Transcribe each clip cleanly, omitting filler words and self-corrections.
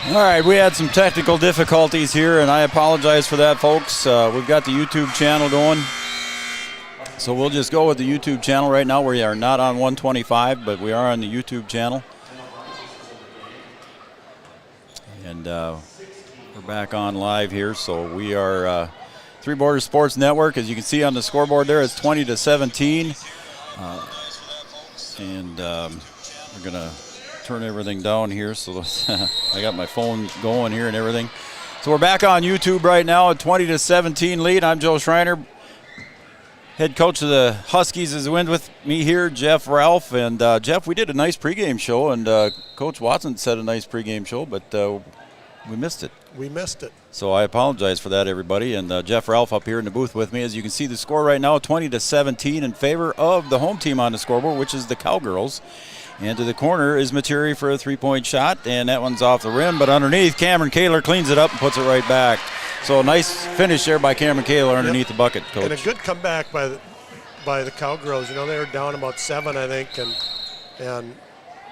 All right, we had some technical difficulties here, and I apologize for that, folks. We've got the YouTube channel going. So we'll just go with the YouTube channel right now. We are not on 125, but we are on the YouTube channel. And we're back on live here. So we are Three Borders Sports Network. As you can see on the scoreboard there, it's 20-17. We're going to turn everything down here. So I got my phone going here and everything. So we're back on YouTube right now at 20-17 lead. I'm Joe Schreiner. Head coach of the Huskies is with me here, Jeff Ralph. And Jeff, we did a nice pregame show, and Coach Watson said a nice pregame show, but we missed it. We missed it. So I apologize for that, everybody. And Jeff Ralph up here in the booth with me. As you can see, the score right now, 20-17 in favor of the home team on the scoreboard, which is the Cowgirls. And to the corner is Materi for a three-point shot, and that one's off the rim. But underneath, Cameron Kaler cleans it up and puts it right back. So a nice finish there by Cameron Kaler underneath the bucket, Coach. And a good comeback by the Cowgirls. You know, they were down about 7, I think, and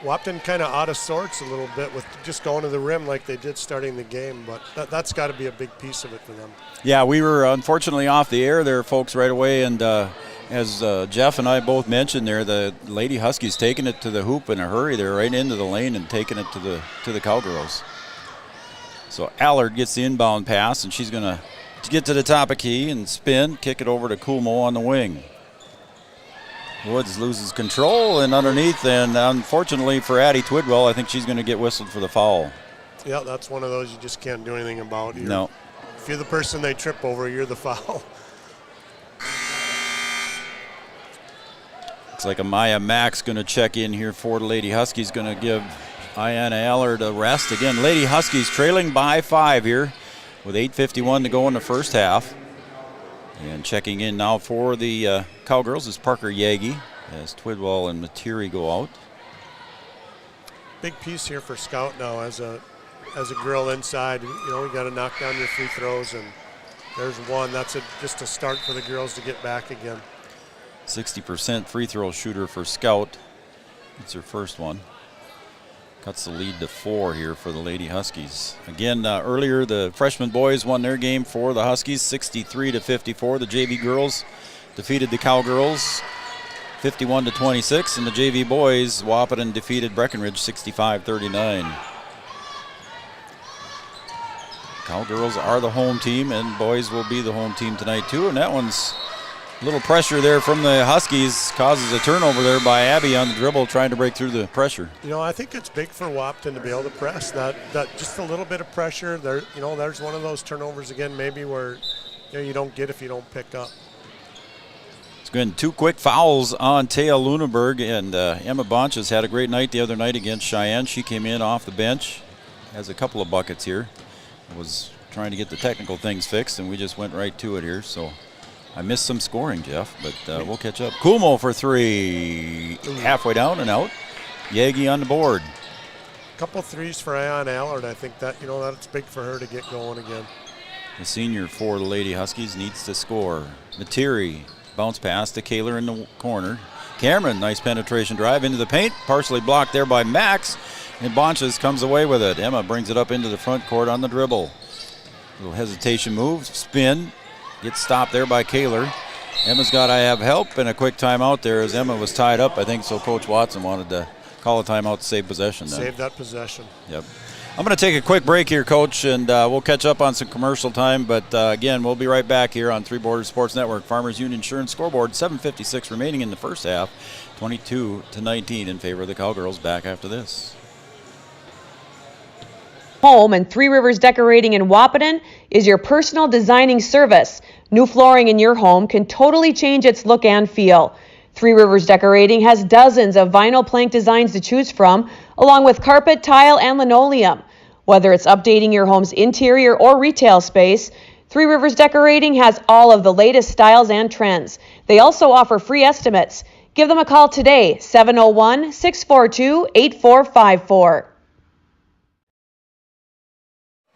Wahpeton kind of out of sorts a little bit with just going to the rim like they did starting the game. But that's got to be a big piece of it for them. Yeah, we were unfortunately off the air there, folks, right away, and as Jeff and I both mentioned there, the Lady Huskies taking it to the hoop in a hurry. They're right into the lane and taking it to the Cowgirls. So Allard gets the inbound pass, and she's going to get to the top of key and spin, kick it over to Kumo on the wing. Woods loses control and underneath, and unfortunately for Addie Twidwell, I think she's going to get whistled for the foul. Yeah, that's one of those you just can't do anything about. No. If you're the person they trip over, you're the foul. Looks like Amaya Mack's going to check in here for the Lady Huskies, going to give Ayanna Allard a rest. Again, Lady Huskies trailing by 5 here with 8:51 to go in the first half. And checking in now for the Cowgirls is Parker Yagi as Twidwell and Materi go out. Big piece here for Scout now as a girl inside. You know, you got to knock down your free throws, and there's one. That's just a start for the girls to get back again. 60% free throw shooter for Scout. It's her first one. Cuts the lead to 4 here for the Lady Huskies. Again, earlier the freshman boys won their game for the Huskies, 63-54. The JV girls defeated the Cowgirls, 51-26, and the JV boys, Wahpeton defeated Breckenridge, 65-39. Cowgirls are the home team, and boys will be the home team tonight too. And that one's a little pressure there from the Huskies, causes a turnover there by Abby on the dribble, trying to break through the pressure. You know, I think it's big for Wahpeton to be able to press that just a little bit of pressure. There, you know, there's one of those turnovers again, maybe where you don't get if you don't pick up. It's been 2 quick fouls on Thea Luneberg, and Emma Bonches had a great night the other night against Cheyenne. She came in off the bench, has a couple of buckets here. I was trying to get the technical things fixed, and we just went right to it here. So I missed some scoring, Jeff, but we'll catch up. Kumo for 3, halfway down and out. Yagi on the board. Couple threes for Ayanna Allard. I think that, that's big for her to get going again. The senior for the Lady Huskies needs to score. Materi, bounce pass to Kaler in the corner. Cameron, nice penetration drive into the paint, partially blocked there by Max, and Bonches comes away with it. Emma brings it up into the front court on the dribble. Little hesitation move, spin. Gets stopped there by Kaler. Emma's got to have help, and a quick timeout there as Emma was tied up, I think, so Coach Watson wanted to call a timeout to save possession. Save that possession. Yep. I'm going to take a quick break here, Coach, and we'll catch up on some commercial time. But, again, we'll be right back here on Three Borders Sports Network. Farmers Union Insurance scoreboard, 7:56 remaining in the first half, 22-19 in favor of the Cowgirls. Back after this. Home and Three Rivers Decorating in Wahpeton is your personal designing service. New flooring in your home can totally change its look and feel. Three Rivers Decorating has dozens of vinyl plank designs to choose from, along with carpet, tile, and linoleum. Whether it's updating your home's interior or retail space, Three Rivers Decorating has all of the latest styles and trends. They also offer free estimates. Give them a call today, 701-642-8454.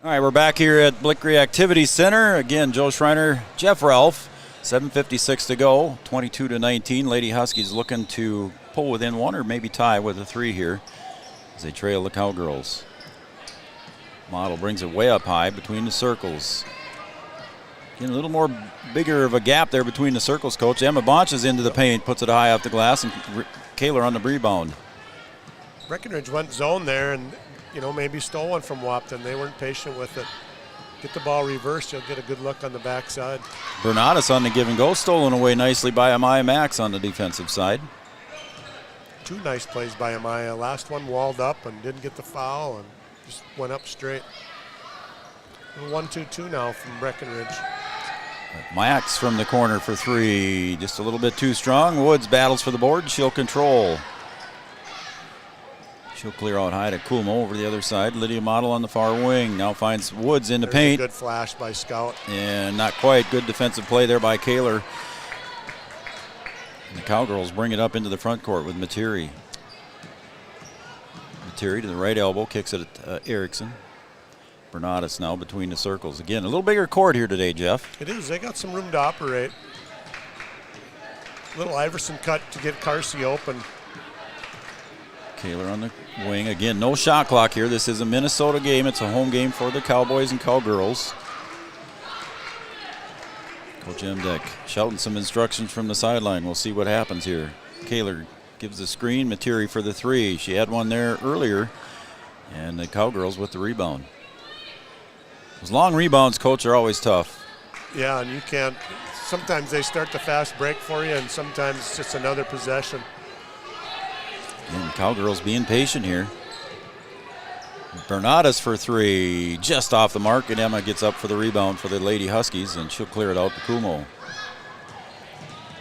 All right, we're back here at Blickery Activity Center. Again, Joe Schreiner, Jeff Ralph, 7:56 to go, 22-19. Lady Huskies looking to pull within 1 or maybe tie with a 3 here as they trail the Cowgirls. Model brings it way up high between the circles. Getting a little more bigger of a gap there between the circles, coach. Emma Bonches into the paint, puts it high off the glass, and Kaler on the rebound. Breckenridge went zone there and, maybe stole one from Wahpeton. They weren't patient with it. Get the ball reversed, you'll get a good look on the backside. Bernatus on the give and go, stolen away nicely by Amaya Max on the defensive side. 2 nice plays by Amaya. Last one walled up and didn't get the foul and just went up straight. 1-2-2 now from Breckenridge. Max from the corner for 3. Just a little bit too strong. Woods battles for the board. She'll control. She'll clear out high to Kulmo over the other side. Lydia Model on the far wing. Now finds Woods in the paint. A good flash by Scout. And not quite. Good defensive play there by Kaler. And the Cowgirls bring it up into the front court with Materi. Materi to the right elbow. Kicks it at Erickson. Bernatus now between the circles. Again, a little bigger court here today, Jeff. It is. They got some room to operate. Little Iverson cut to get Carsey open. Kaler on the wing. Again, no shot clock here. This is a Minnesota game. It's a home game for the Cowboys and Cowgirls. Coach Emdeck shouting some instructions from the sideline. We'll see what happens here. Kaler gives the screen. Materi for the 3. She had one there earlier. And the Cowgirls with the rebound. Those long rebounds, coach, are always tough. Yeah, and you can't. Sometimes they start the fast break for you, and sometimes it's just another possession. And Cowgirls being patient here. Bernatus for 3, just off the mark, and Emma gets up for the rebound for the Lady Huskies, and she'll clear it out to Kumo.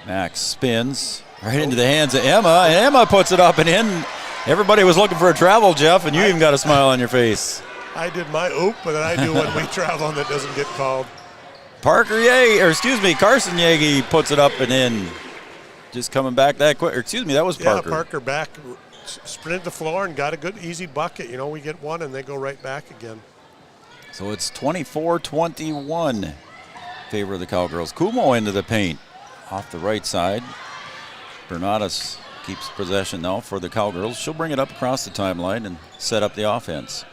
Max spins right into the hands of Emma, and Emma puts it up and in. Everybody was looking for a travel, Jeff, and you even got a smile on your face. I did my oop, but then I do when we travel and it doesn't get called. Carson Yagi puts it up and in. Just coming back that quick. That was Parker. Yeah, Parker back, sprinted the floor and got a good, easy bucket. We get one and they go right back again. So it's 24-21 in favor of the Cowgirls. Kumo into the paint off the right side. Bernatus keeps possession now for the Cowgirls. She'll bring it up across the timeline and set up the offense.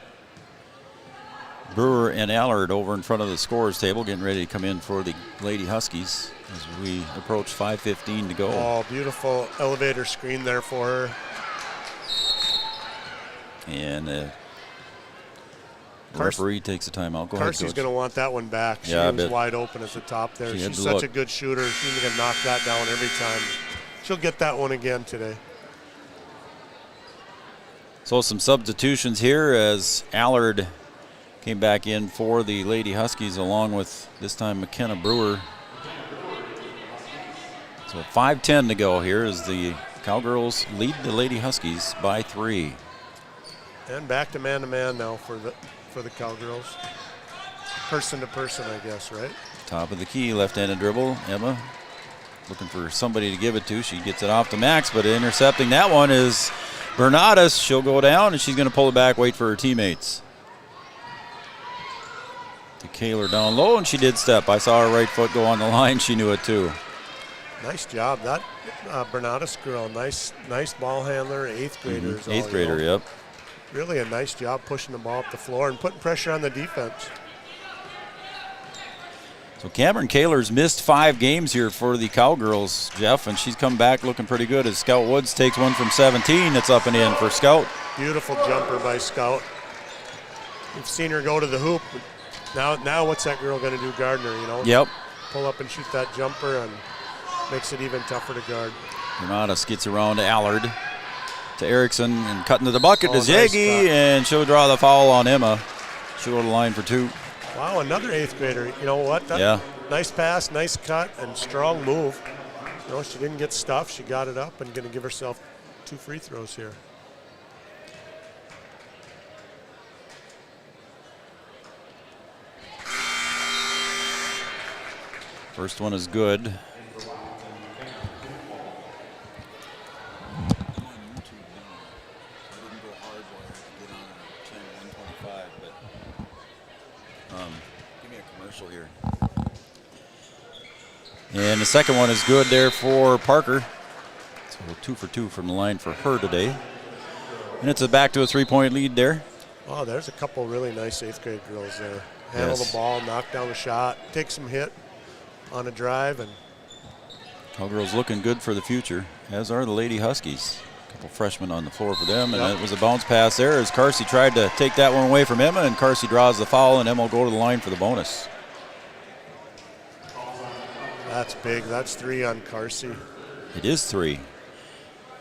Brewer and Allard over in front of the scorers table getting ready to come in for the Lady Huskies as we approach 5:15 to go. Oh, beautiful elevator screen there for her. And the referee takes a timeout. Go ahead, Carsey's Coach. going to want that one back. She was wide open at the top there. She's such a good shooter. She's going to knock that down every time. She'll get that one again today. So some substitutions here as Allard came back in for the Lady Huskies along with this time McKenna Brewer. So 5:10 to go here as the Cowgirls lead the Lady Huskies by 3. And back to man now for the Cowgirls. Person to person, I guess, right? Top of the key, left-handed dribble. Emma looking for somebody to give it to. She gets it off to Max, but intercepting that one is Bernatus. She'll go down and she's going to pull it back, wait for her teammates. To Kaler down low, and she did step. I saw her right foot go on the line. She knew it too. Nice job. That Bernatus girl, nice ball handler, 8th grader. Mm-hmm. 8th grader, yep. Really a nice job pushing the ball up the floor and putting pressure on the defense. So Cameron Kaler's missed 5 games here for the Cowgirls, Jeff, and she's come back looking pretty good as Scout Woods takes one from 17. It's up and in for Scout. Beautiful jumper by Scout. We've seen her go to the hoop. Now what's that girl going to do, Gardner, Yep. Pull up and shoot that jumper and makes it even tougher to guard. Bernatus gets around to Allard, to Erickson, and cutting to the bucket is Nice Yagi, and she'll draw the foul on Emma. She'll go to the line for 2. Wow, another 8th grader. You know what? Nice pass, nice cut, and strong move. She didn't get stuffed. She got it up and going to give herself 2 free throws here. First one is good. Give me a commercial here. And the second one is good there for Parker. So 2 for 2 from the line for her today. And it's back to a 3-point lead there. Oh, there's a couple really nice 8th grade girls there. Handle the ball, knock down a shot, take some hit on a drive. And Cowgirls looking good for the future, as are the Lady Huskies. A couple freshmen on the floor for them, and it was a bounce pass there as Carsey tried to take that one away from Emma, and Carsey draws the foul, and Emma will go to the line for the bonus. That's big. That's 3 on Carsey. It is 3.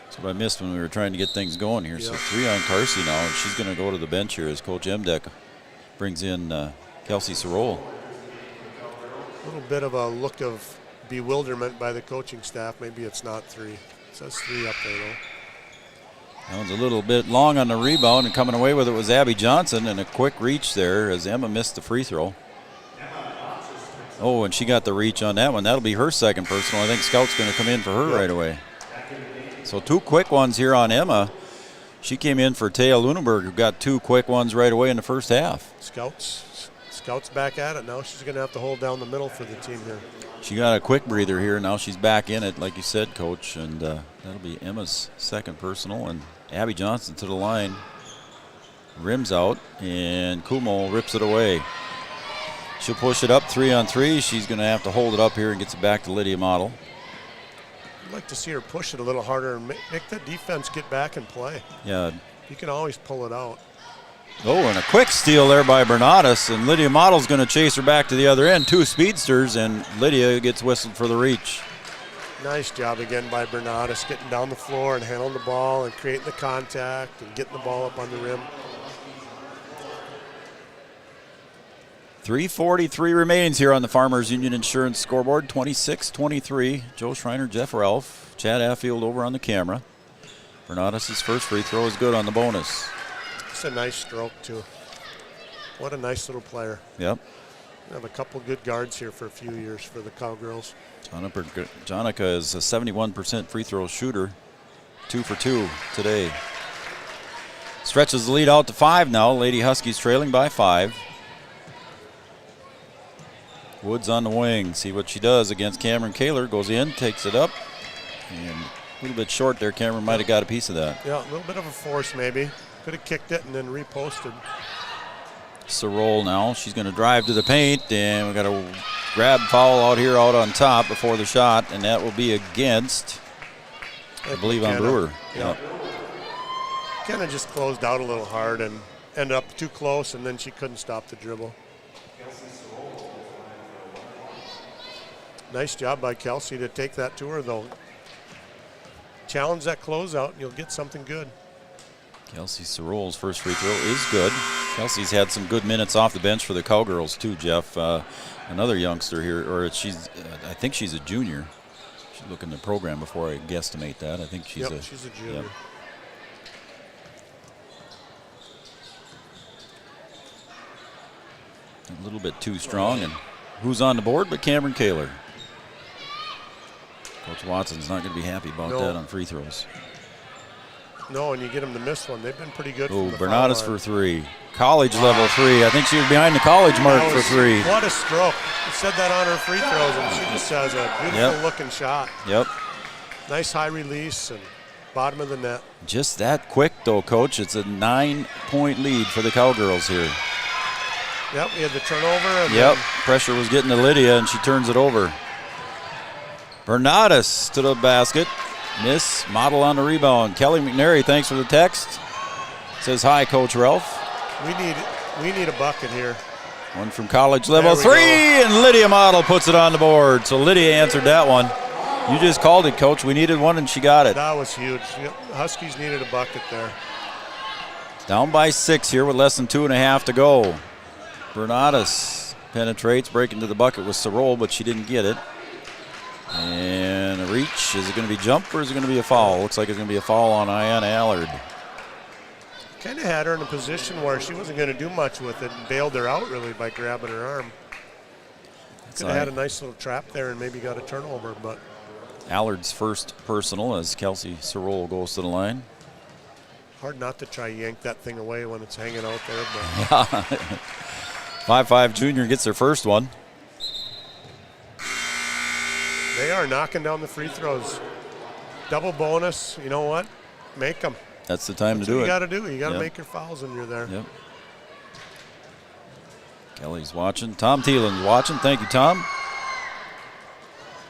That's what I missed when we were trying to get things going here. So 3 on Carsey now, and she's going to go to the bench here as Coach Emdeck brings in Kelsey Sorrell. A little bit of a look of bewilderment by the coaching staff. Maybe it's not 3. It says 3 up there, though. That was a little bit long on the rebound, and coming away with it was Abby Johnson, and a quick reach there as Emma missed the free throw. Oh, and she got the reach on that one. That'll be her second personal. I think Scout's going to come in for her right away. So 2 quick ones here on Emma. She came in for Taya Lunenberg, who got 2 quick ones right away in the first half. Scouts back at it now. She's going to have to hold down the middle for the team here. She got a quick breather here. Now she's back in it, like you said, Coach, and that'll be Emma's second personal. And Abby Johnson to the line, rims out, and Kumo rips it away. She'll push it up 3 on 3. She's going to have to hold it up here and gets it back to Lydia Model. I'd like to see her push it a little harder and make the defense get back and play. Yeah. You can always pull it out. Oh, and a quick steal there by Bernatus, and Lydia Model's going to chase her back to the other end. 2 speedsters, and Lydia gets whistled for the reach. Nice job again by Bernatus, getting down the floor and handling the ball and creating the contact and getting the ball up on the rim. 3:43 remains here on the Farmers Union Insurance scoreboard. 26-23. Joe Schreiner, Jeff Ralph, Chad Affield over on the camera. Bernatus' first free throw is good on the bonus. It's a nice stroke, too. What a nice little player. Yep. We have a couple good guards here for a few years for the Cowgirls. Jonica is a 71% free throw shooter. 2 for 2 today. Stretches the lead out to 5 now. Lady Huskies trailing by 5. Woods on the wing. See what she does against Cameron Kaler. Goes in, takes it up. And a little bit short there. Cameron might have got a piece of that. Yeah, a little bit of a force maybe. Could have kicked it and then reposted. Sorrell now. She's going to drive to the paint. And we got a grab foul out here out on top before the shot. And that will be against, I believe, on Brewer. Yeah. Kind of just closed out a little hard and ended up too close, and then she couldn't stop the dribble. Nice job by Kelsey to take that to her, though. Challenge that closeout, and you'll get something good. Kelsey Sorrell's first free throw is good. Kelsey's had some good minutes off the bench for the Cowgirls, too, Jeff. Another youngster here, or I think she's a junior. Should look in the program before I guesstimate that. I think she's she's a junior. Yep. A little bit too strong, and who's on the board but Cameron Kaler. Coach Watson's not going to be happy about that on free throws. No, and you get them to miss one. They've been pretty good. Oh, Bernatus for 3. College level 3. I think she was behind the college mark for 3. What a stroke. You said that on her free throws, and she just has a beautiful looking shot. Yep. Nice high release and bottom of the net. Just that quick, though, Coach. It's a 9-point lead for the Cowgirls here. Yep, we had the turnover. And pressure was getting to Lydia, and she turns it over. Bernatus to the basket. Miss. Model on the rebound. Kelly McNary, thanks for the text. Says hi, Coach Ralph. We need a bucket here. One from college level 3, and Lydia Model puts it on the board. So Lydia answered that one. You just called it, Coach. We needed one, and she got it. That was huge. Huskies needed a bucket there. Down by 6 here with less than 2.5 to go. Bernatus penetrates, breaking to the bucket with Sorrell, but she didn't get it. And a reach. Is it going to be jump or is it going to be a foul? Looks like it's going to be a foul on Ayanna Allard. Kind of had her in a position where she wasn't going to do much with it and bailed her out really by grabbing her arm. Could have had a nice little trap there and maybe got a turnover, but. Allard's first personal as Kelsey Sorrell goes to the line. Hard not to try yank that thing away when it's hanging out there. But. 5'5" junior gets their first one. They are knocking down the free throws. Double bonus. You know what? Make them. That's the time That's to do it. You got to do. You got to make your fouls when you're there. Yep. Kelly's watching. Tom Thielen's watching. Thank you, Tom.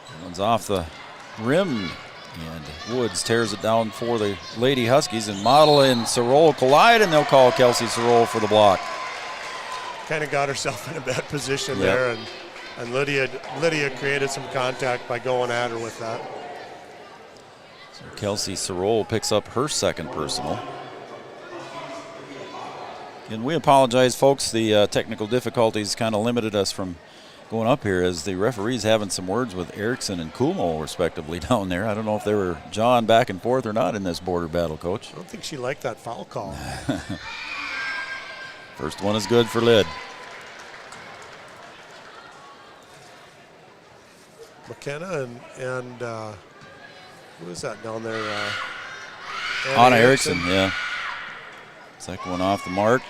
That one's off the rim. And Woods tears it down for the Lady Huskies. And Model and Sorol collide, and they'll call Kelsey Sorol for the block. Kind of got herself in a bad position there, and Lydia created some contact by going at her with that. So Kelsey Sorol picks up her second personal. And we apologize, folks. The technical difficulties kind of limited us from going up here as the referee's having some words with Erickson and Kumo, respectively, down there. I don't know if they were jawing back and forth or not in this border battle, Coach. I don't think she liked that foul call. First one is good for Lid. McKenna and who is that down there? Anna Erickson, yeah. Second one off the mark.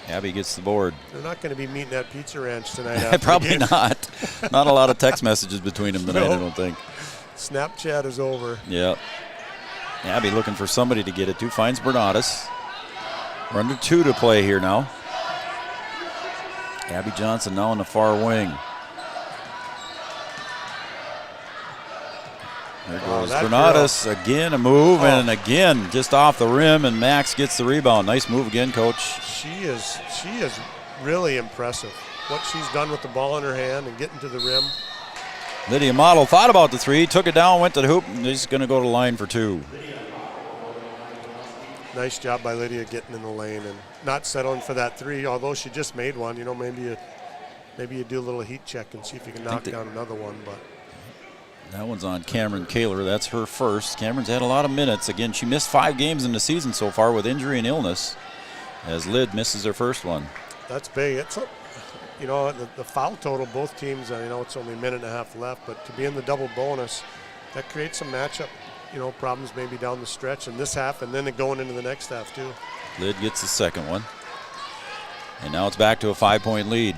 Abby gets the board. They're not going to be meeting at Pizza Ranch tonight. After Probably not. Not a lot of text messages between them tonight, I don't think. Snapchat is over. Yeah. Abby looking for somebody to get it to. Finds Bernatus. We're under 2 to play here now. Abby Johnson now in the far wing. There goes Bernatus. Again, a move, and again, just off the rim, and Max gets the rebound. Nice move again, Coach. She is really impressive. What she's done with the ball in her hand and getting to the rim. Lydia Model thought about the 3, took it down, went to the hoop, and she's going to go to the line for 2. Nice job by Lydia getting in the lane and not settling for that 3, although she just made one. You know, maybe you do a little heat check and see if you can knock down another one. But that one's on Cameron Kaler. That's her first. Cameron's had a lot of minutes. Again, she missed 5 games in the season so far with injury and illness, as Lid misses her first one. That's big. It's the foul total, both teams, it's only a minute and a half left, but to be in the double bonus, that creates some matchup, problems maybe down the stretch in this half and then going into the next half too. Lid gets the second one. And now it's back to a 5-point lead.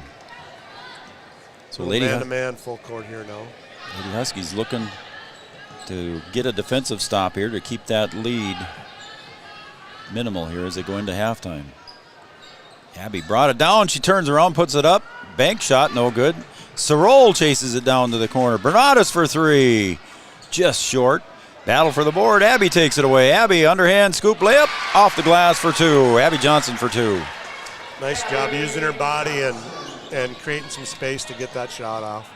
So Lady man-to-man full court here now. Lady Huskies looking to get a defensive stop here to keep that lead minimal here as they go into halftime. Abby brought it down. She turns around, puts it up. Bank shot, no good. Sorol chases it down to the corner. Bernatus for 3. Just short. Battle for the board. Abby takes it away. Abby underhand scoop layup off the glass for 2. Abby Johnson for 2. Nice job using her body and creating some space to get that shot off.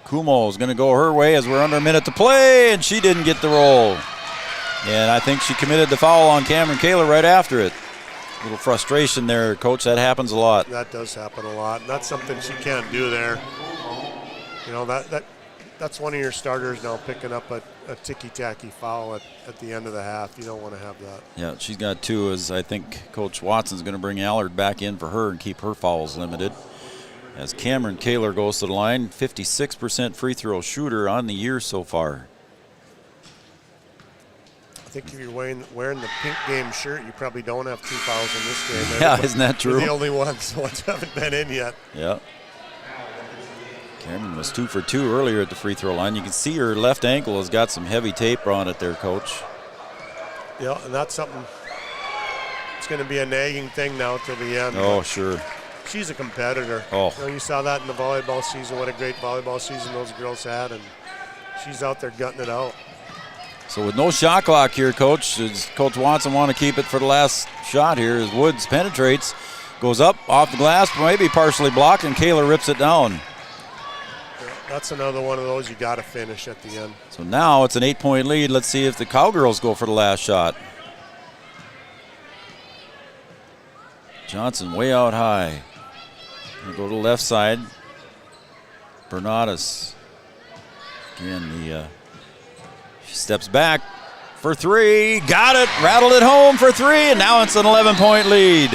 Kumo is going to go her way as we're under a minute to play, and she didn't get the roll. And I think she committed the foul on Cameron Kaler right after it. A little frustration there, Coach. That happens a lot. That does happen a lot. That's something she can't do there. That's one of your starters now picking up a ticky-tacky foul at the end of the half. You don't want to have that. Yeah, she's got 2, as I think Coach Watson's going to bring Allard back in for her and keep her fouls limited. As Cameron Kaler goes to the line, 56% free throw shooter on the year so far. I think if you're wearing the pink game shirt, you probably don't have 2 fouls in this game. Yeah, isn't that true? You're the only ones. The ones haven't been in yet. Yeah. Cameron was 2 for 2 earlier at the free throw line. You can see her left ankle has got some heavy tape on it there, Coach. Yeah, and that's something. It's going to be a nagging thing now till the end. Oh, sure. She's a competitor. Oh. You saw that in the volleyball season. What a great volleyball season those girls had, and she's out there gutting it out. So with no shot clock here, Coach, does Coach Watson want to keep it for the last shot here as Woods penetrates, goes up off the glass, maybe partially blocked, and Kaler rips it down. That's another one of those you got to finish at the end. So now it's an 8-point lead. Let's see if the Cowgirls go for the last shot. Johnson way out high. Gonna go to the left side. Bernatus. Again, she steps back for 3. Got it. Rattled it home for 3, and now it's an 11-point lead.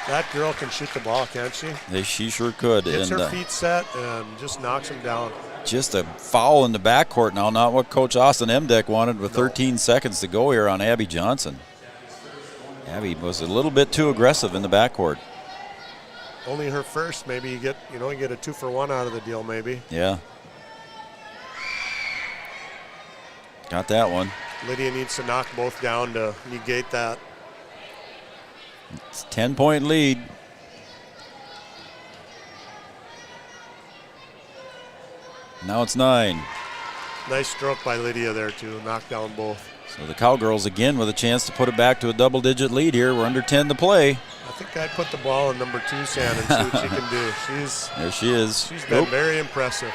That girl can shoot the ball, can't she? She sure could. Gets her feet set and just knocks them down. Just a foul in the backcourt now, not what Coach Austin Emdeck wanted with 13 seconds to go here on Abby Johnson. Abby was a little bit too aggressive in the backcourt. Only her first. Maybe you get a 2-for-1 out of the deal, maybe. Yeah. Got that one. Lydia needs to knock both down to negate that. It's a 10-point lead. Now it's 9. Nice stroke by Lydia there, too. Knocked down both. So the Cowgirls again with a chance to put it back to a double-digit lead here. We're under 10 to play. I think I'd put the ball in number 2, Sand, and see what she can do. There she is. She's been very impressive.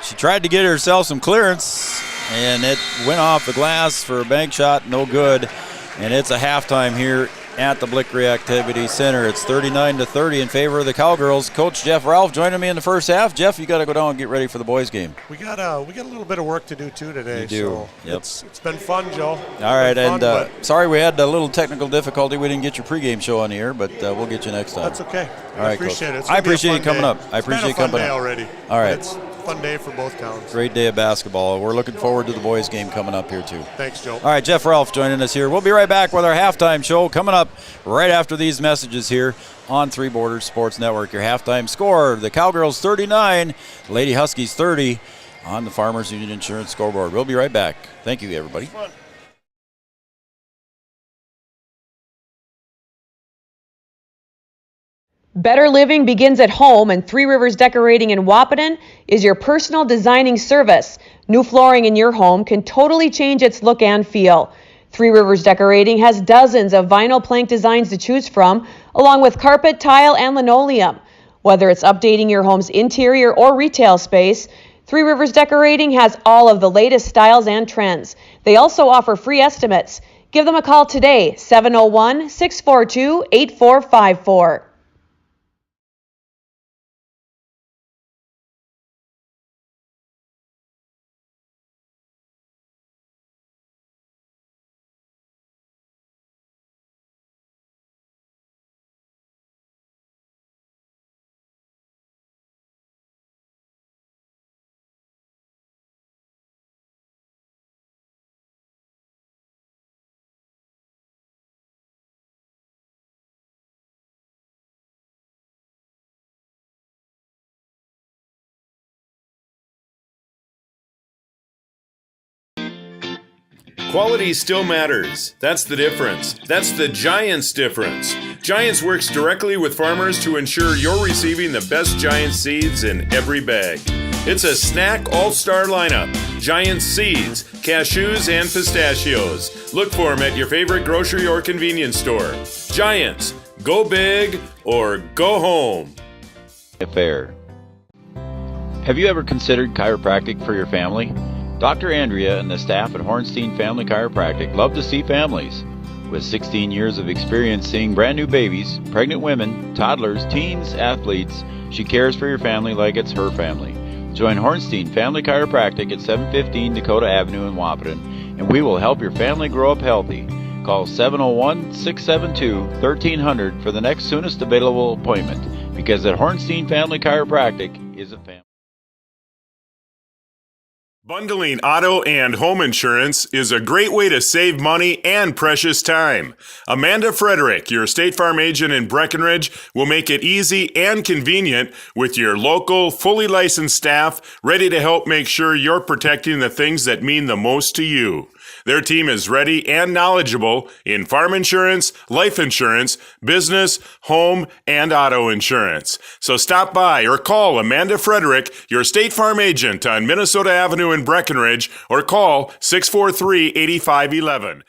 She tried to get herself some clearance, and it went off the glass for a bank shot, no good. And it's a halftime here at the Blick Reactivity Center. It's 39-30 in favor of the Cowgirls. Coach Jeff Ralph joining me in the first half. Jeff, you got to go down and get ready for the boys' game. We got a little bit of work to do too today. You do. So yep. It's been fun, Joe. All right, and sorry we had a little technical difficulty. We didn't get your pregame show on the air, but we'll get you next time. That's okay. All right, I appreciate Coach. it. I appreciate you coming up. I appreciate you coming up already. All right. It's a fun day for both towns. Great day of basketball. We're looking forward to the boys' game coming up here too. Thanks, Joe. All right, Jeff Ralph joining us here. We'll be right back with our halftime show coming up right after these messages here on Three Borders Sports Network. Your halftime score, the Cowgirls 39, Lady Huskies 30 on the Farmers Union Insurance scoreboard. We'll be right back. Thank you, everybody. Better living begins at home, and Three Rivers Decorating in Wahpeton is your personal designing service. New flooring in your home can totally change its look and feel. Three Rivers Decorating has dozens of vinyl plank designs to choose from, along with carpet, tile, and linoleum. Whether it's updating your home's interior or retail space, Three Rivers Decorating has all of the latest styles and trends. They also offer free estimates. Give them a call today, 701-642-8454. Quality still matters. That's the difference. That's the Giants difference. Giants works directly with farmers to ensure you're receiving the best Giants seeds in every bag. It's a snack all-star lineup. Giants seeds, cashews, and pistachios. Look for them at your favorite grocery or convenience store. Giants, go big or go home. Affair. Have you ever considered chiropractic for your family? Dr. Andrea and the staff at Hornstein Family Chiropractic love to see families. With 16 years of experience seeing brand new babies, pregnant women, toddlers, teens, athletes, she cares for your family like it's her family. Join Hornstein Family Chiropractic at 715 Dakota Avenue in Wahpeton, and we will help your family grow up healthy. Call 701-672-1300 for the next soonest available appointment, because at Hornstein Family Chiropractic is a family. Bundling auto and home insurance is a great way to save money and precious time. Amanda Frederick, your State Farm agent in Breckenridge, will make it easy and convenient with your local, fully licensed staff ready to help make sure you're protecting the things that mean the most to you. Their team is ready and knowledgeable in farm insurance, life insurance, business, home, and auto insurance. So stop by or call Amanda Frederick, your State Farm agent on Minnesota Avenue in Breckenridge, or call 643-8511.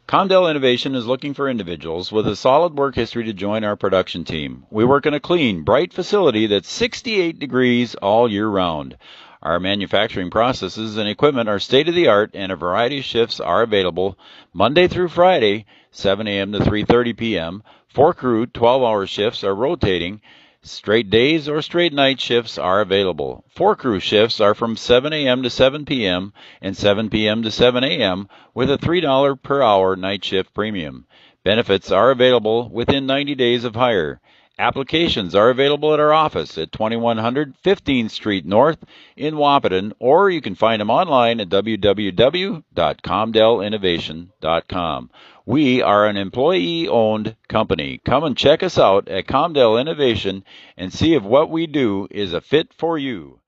Comdell Innovation is looking for individuals with a solid work history to join our production team. We work in a clean, bright facility that's 68 degrees all year round. Our manufacturing processes and equipment are state-of-the-art, and a variety of shifts are available Monday through Friday, 7 a.m. to 3:30 p.m. 4 crew 12-hour shifts are rotating. Straight days or straight night shifts are available. 4 crew shifts are from 7 a.m. to 7 p.m. and 7 p.m. to 7 a.m. with a $3 per hour night shift premium. Benefits are available within 90 days of hire. Applications are available at our office at 2100 15th Street North in Wahpeton, or you can find them online at www.comdellinnovation.com. We are an employee-owned company. Come and check us out at Comdell Innovation and see if what we do is a fit for you.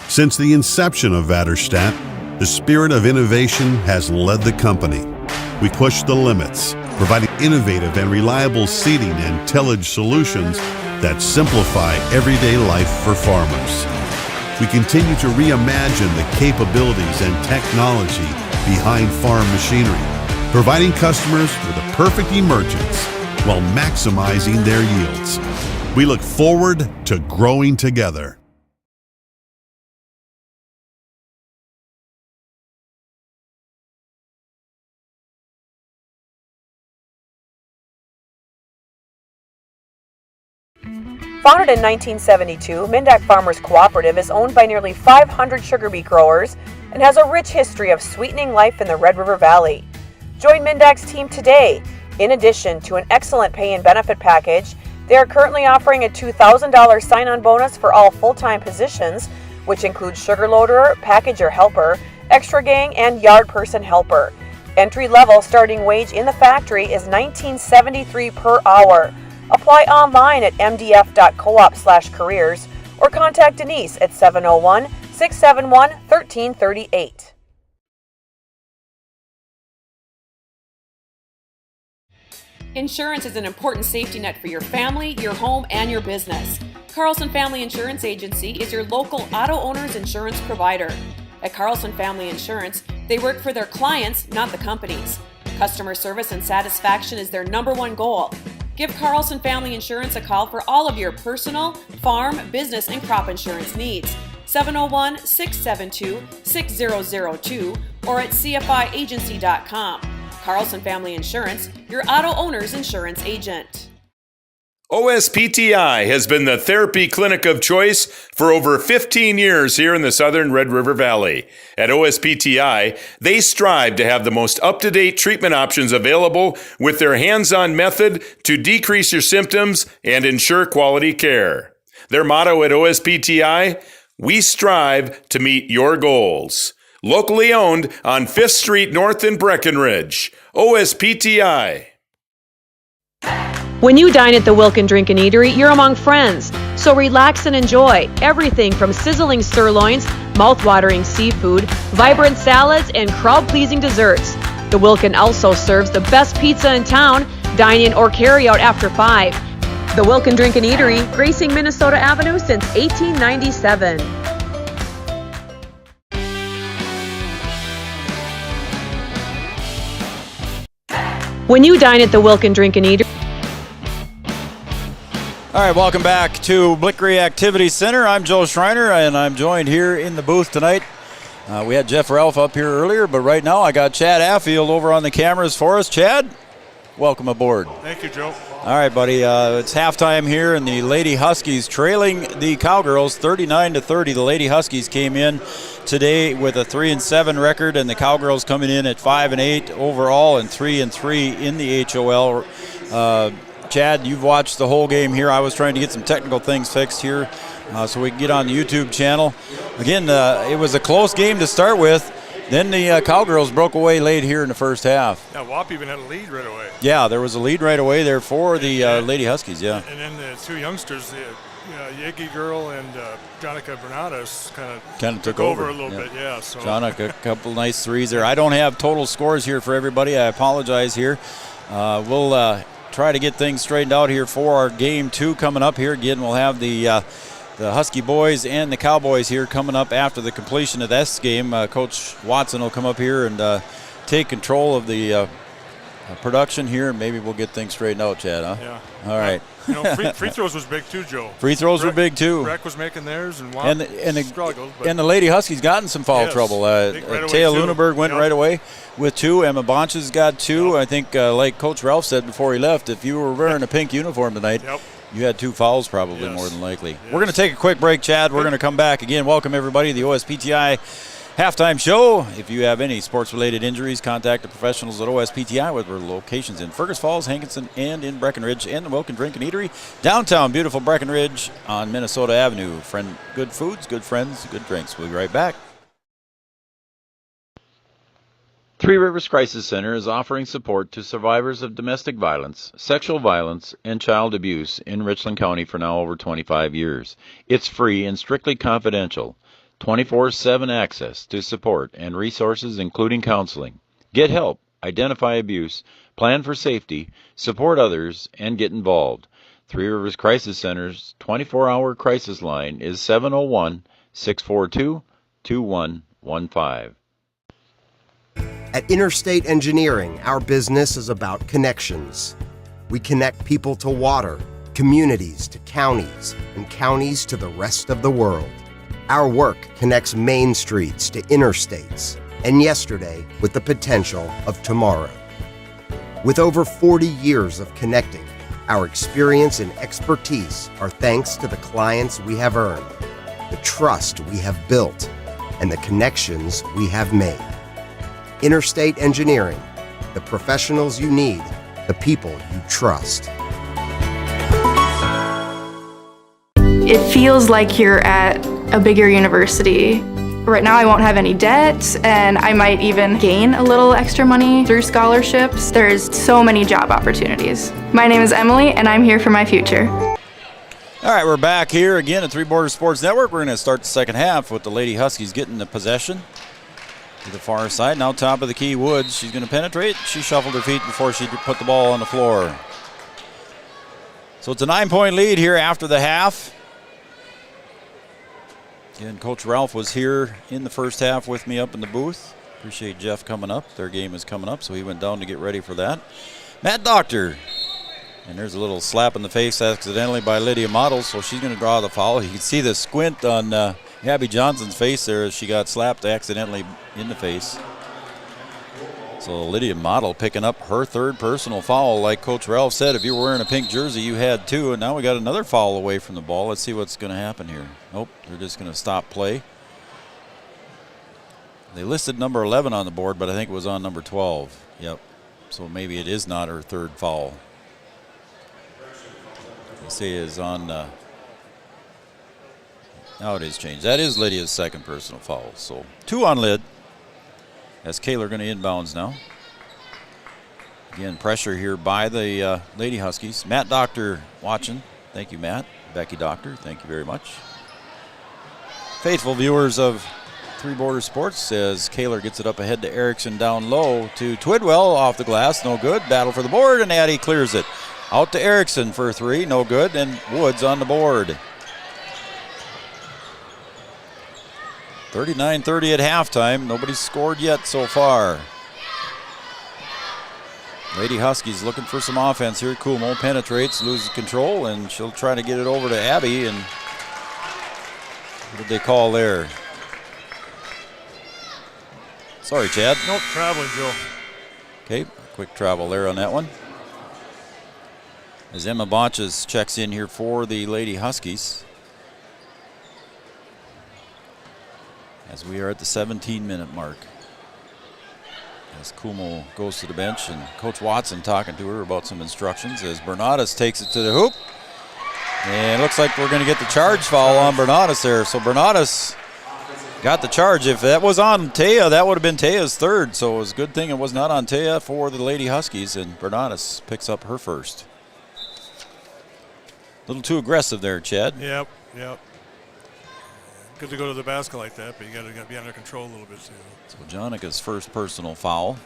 Since the inception of Vaderstadt, the spirit of innovation has led the company, We push the limits, providing innovative and reliable seeding and tillage solutions that simplify everyday life for farmers. We continue to reimagine the capabilities and technology behind farm machinery, providing customers with a perfect emergence while maximizing their yields. We look forward to growing together. Founded in 1972, Mindak Farmers Cooperative is owned by nearly 500 sugar beet growers and has a rich history of sweetening life in the Red River Valley. Join Mindak's team today. In addition to an excellent pay and benefit package, they are currently offering a $2,000 sign-on bonus for all full-time positions, which includes sugar loader, packager helper, extra gang, and yard person helper. Entry-level starting wage in the factory is $19.73 per hour. Apply online at mdf.coop/careers or contact Denise at 701-671-1338. Insurance is an important safety net for your family, your home, and your business. Carlson Family Insurance Agency is your local auto owner's insurance provider. At Carlson Family Insurance, they work for their clients, not the companies. Customer service and satisfaction is their #1 goal. Give Carlson Family Insurance a call for all of your personal, farm, business, and crop insurance needs. 701-672-6002 or at cfiagency.com. Carlson Family Insurance, your auto owner's insurance agent. OSPTI has been the therapy clinic of choice for over 15 years here in the southern Red River Valley. At OSPTI, they strive to have the most up-to-date treatment options available with their hands-on method to decrease your symptoms and ensure quality care. Their motto at OSPTI, we strive to meet your goals. Locally owned on 5th Street North in Breckenridge. OSPTI. When you dine at the Wilkin Drink and Eatery, you're among friends. So relax and enjoy everything from sizzling sirloins, mouth-watering seafood, vibrant salads, and crowd-pleasing desserts. The Wilkin also serves the best pizza in town. Dine in or carry out after 5. The Wilkin Drink and Eatery, gracing Minnesota Avenue since 1897. When you dine at the Wilkin Drink and Eatery. All right, welcome back to Blickery Activity Center. I'm Joe Schreiner, and I'm joined here in the booth tonight. We had Jeff Ralph up here earlier, but right now I got Chad Affield over on the cameras for us. Chad, welcome aboard. Thank you, Joe. All right, buddy. It's halftime here, and the Lady Huskies trailing the Cowgirls 39-30. The Lady Huskies came in today with a 3-7 record, and the Cowgirls coming in at 5-8 overall and 3-3 in the HOL. Chad, you've watched the whole game here. I was trying to get some technical things fixed here so we can get on the YouTube channel. Again, it was a close game to start with. Then the Cowgirls broke away late here in the first half. Yeah, Wahpeton even had a lead right away. Yeah, there was a lead right away there for the Lady Huskies, yeah. And then the two youngsters, Yegi Girl and Jonica Bernadas kind of took over a little bit, yeah. So. Jonica, a couple nice threes there. I don't have total scores here for everybody. I apologize here. We'll try to get things straightened out here for our game 2 coming up here. Again, we'll have the Husky boys and the Cowboys here coming up after the completion of this game. Coach Watson will come up here and take control of the production here, and maybe we'll get things straightened out, Chad, huh? Yeah. All right. Free throws was big too, Joe. Free throws were big too. Breck was making theirs, and struggled. And the Lady Huskies got in some foul trouble. Taya Luneberg went right away with 2. Emma Bonches got 2. I think, like Coach Ralph said before he left, if you were wearing a pink uniform tonight, you had 2 fouls probably more than likely. We're going to take a quick break, Chad. We're going to come back again. Welcome everybody to the OSPTI halftime show. If you have any sports-related injuries, contact the professionals at OSPTI with their locations in Fergus Falls, Hankinson, and in Breckenridge, and the Wilkin Drink and Eatery, downtown beautiful Breckenridge on Minnesota Avenue. Good foods, good friends, good drinks. We'll be right back. Three Rivers Crisis Center is offering support to survivors of domestic violence, sexual violence, and child abuse in Richland County for now over 25 years. It's free and strictly confidential. 24/7 access to support and resources including counseling. Get help identify abuse, plan for safety, support others, and get involved. Three Rivers Crisis Center's 24-hour crisis line is 701-642-2115. At Interstate Engineering, our business is about connections. We connect people to water, communities to counties, and counties to the rest of the world. Our work connects main streets to interstates, and yesterday with the potential of tomorrow. With over 40 years of connecting, our experience and expertise are thanks to the clients we have earned, the trust we have built, and the connections we have made. Interstate Engineering, the professionals you need, the people you trust. It feels like you're at a bigger university. Right now I won't have any debt, and I might even gain a little extra money through scholarships. There's so many job opportunities. My name is Emily, and I'm here for my future. All right, we're back here again at Three Borders Sports Network. We're going to start the second half with the Lady Huskies getting the possession to the far side. Now top of the key, Woods. She's going to penetrate. She shuffled her feet before she put the ball on the floor. So it's a 9-point lead here after the half. Again, Coach Ralph was here in the first half with me up in the booth. Appreciate Jeff coming up. Their game is coming up, so he went down to get ready for that. Matt Doctor. And there's a little slap in the face accidentally by Lydia Models, so she's going to draw the foul. You can see the squint on Abby Johnson's face there as she got slapped accidentally in the face. So Lydia Model picking up her third personal foul. Like Coach Ralph said, if you were wearing a pink jersey, you had two, and now we got another foul away from the ball. Let's see what's going to happen here. Nope, they're just going to stop play. They listed number 11 on the board, but I think it was on number 12. Yep, so maybe it is not her third foul. They say is on, now it is changed. That is Lydia's second personal foul, so 2 on Lyd. As Kaler going to inbounds now. Again, pressure here by the Lady Huskies. Matt Doctor watching. Thank you, Matt. Becky Doctor, thank you very much. Faithful viewers of Three Borders Sports as Kaler gets it up ahead to Erickson down low to Twidwell off the glass. No good. Battle for the board, and Addie clears it. Out to Erickson for 3. No good. And Woods on the board. 39-30 at halftime. Nobody's scored yet so far. Lady Huskies looking for some offense here. Kumo penetrates, loses control, and she'll try to get it over to Abby. And what did they call there? Sorry, Chad. Nope, traveling, Joe. Okay, quick travel there on that one. As Emma Bonches checks in here for the Lady Huskies. As we are at the 17-minute mark. As Kumo goes to the bench and Coach Watson talking to her about some instructions as Bernadas takes it to the hoop. And it looks like we're going to get the charge foul on Bernadas there. So Bernadas got the charge. If that was on Taya, that would have been Taya's third. So it was a good thing it was not on Taya for the Lady Huskies. And Bernadas picks up her first. A little too aggressive there, Chad. Yep. Good to go to the basket like that, but you got to be under control a little bit too. So Jonica's first personal foul.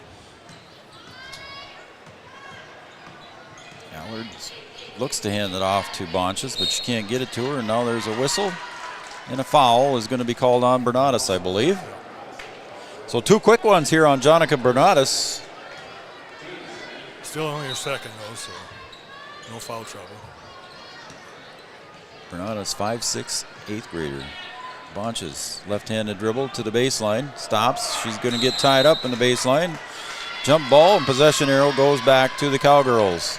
Allard looks to hand it off to Bonches, but she can't get it to her, and now there's a whistle. And a foul is going to be called on Bernadas, I believe. So 2 quick ones here on Jonica Bernadas. Still only her second, though, so no foul trouble. Bernadas, 5'6", 8th grader. Bonches, left-handed dribble to the baseline. Stops. She's going to get tied up in the baseline. Jump ball, and possession arrow goes back to the Cowgirls.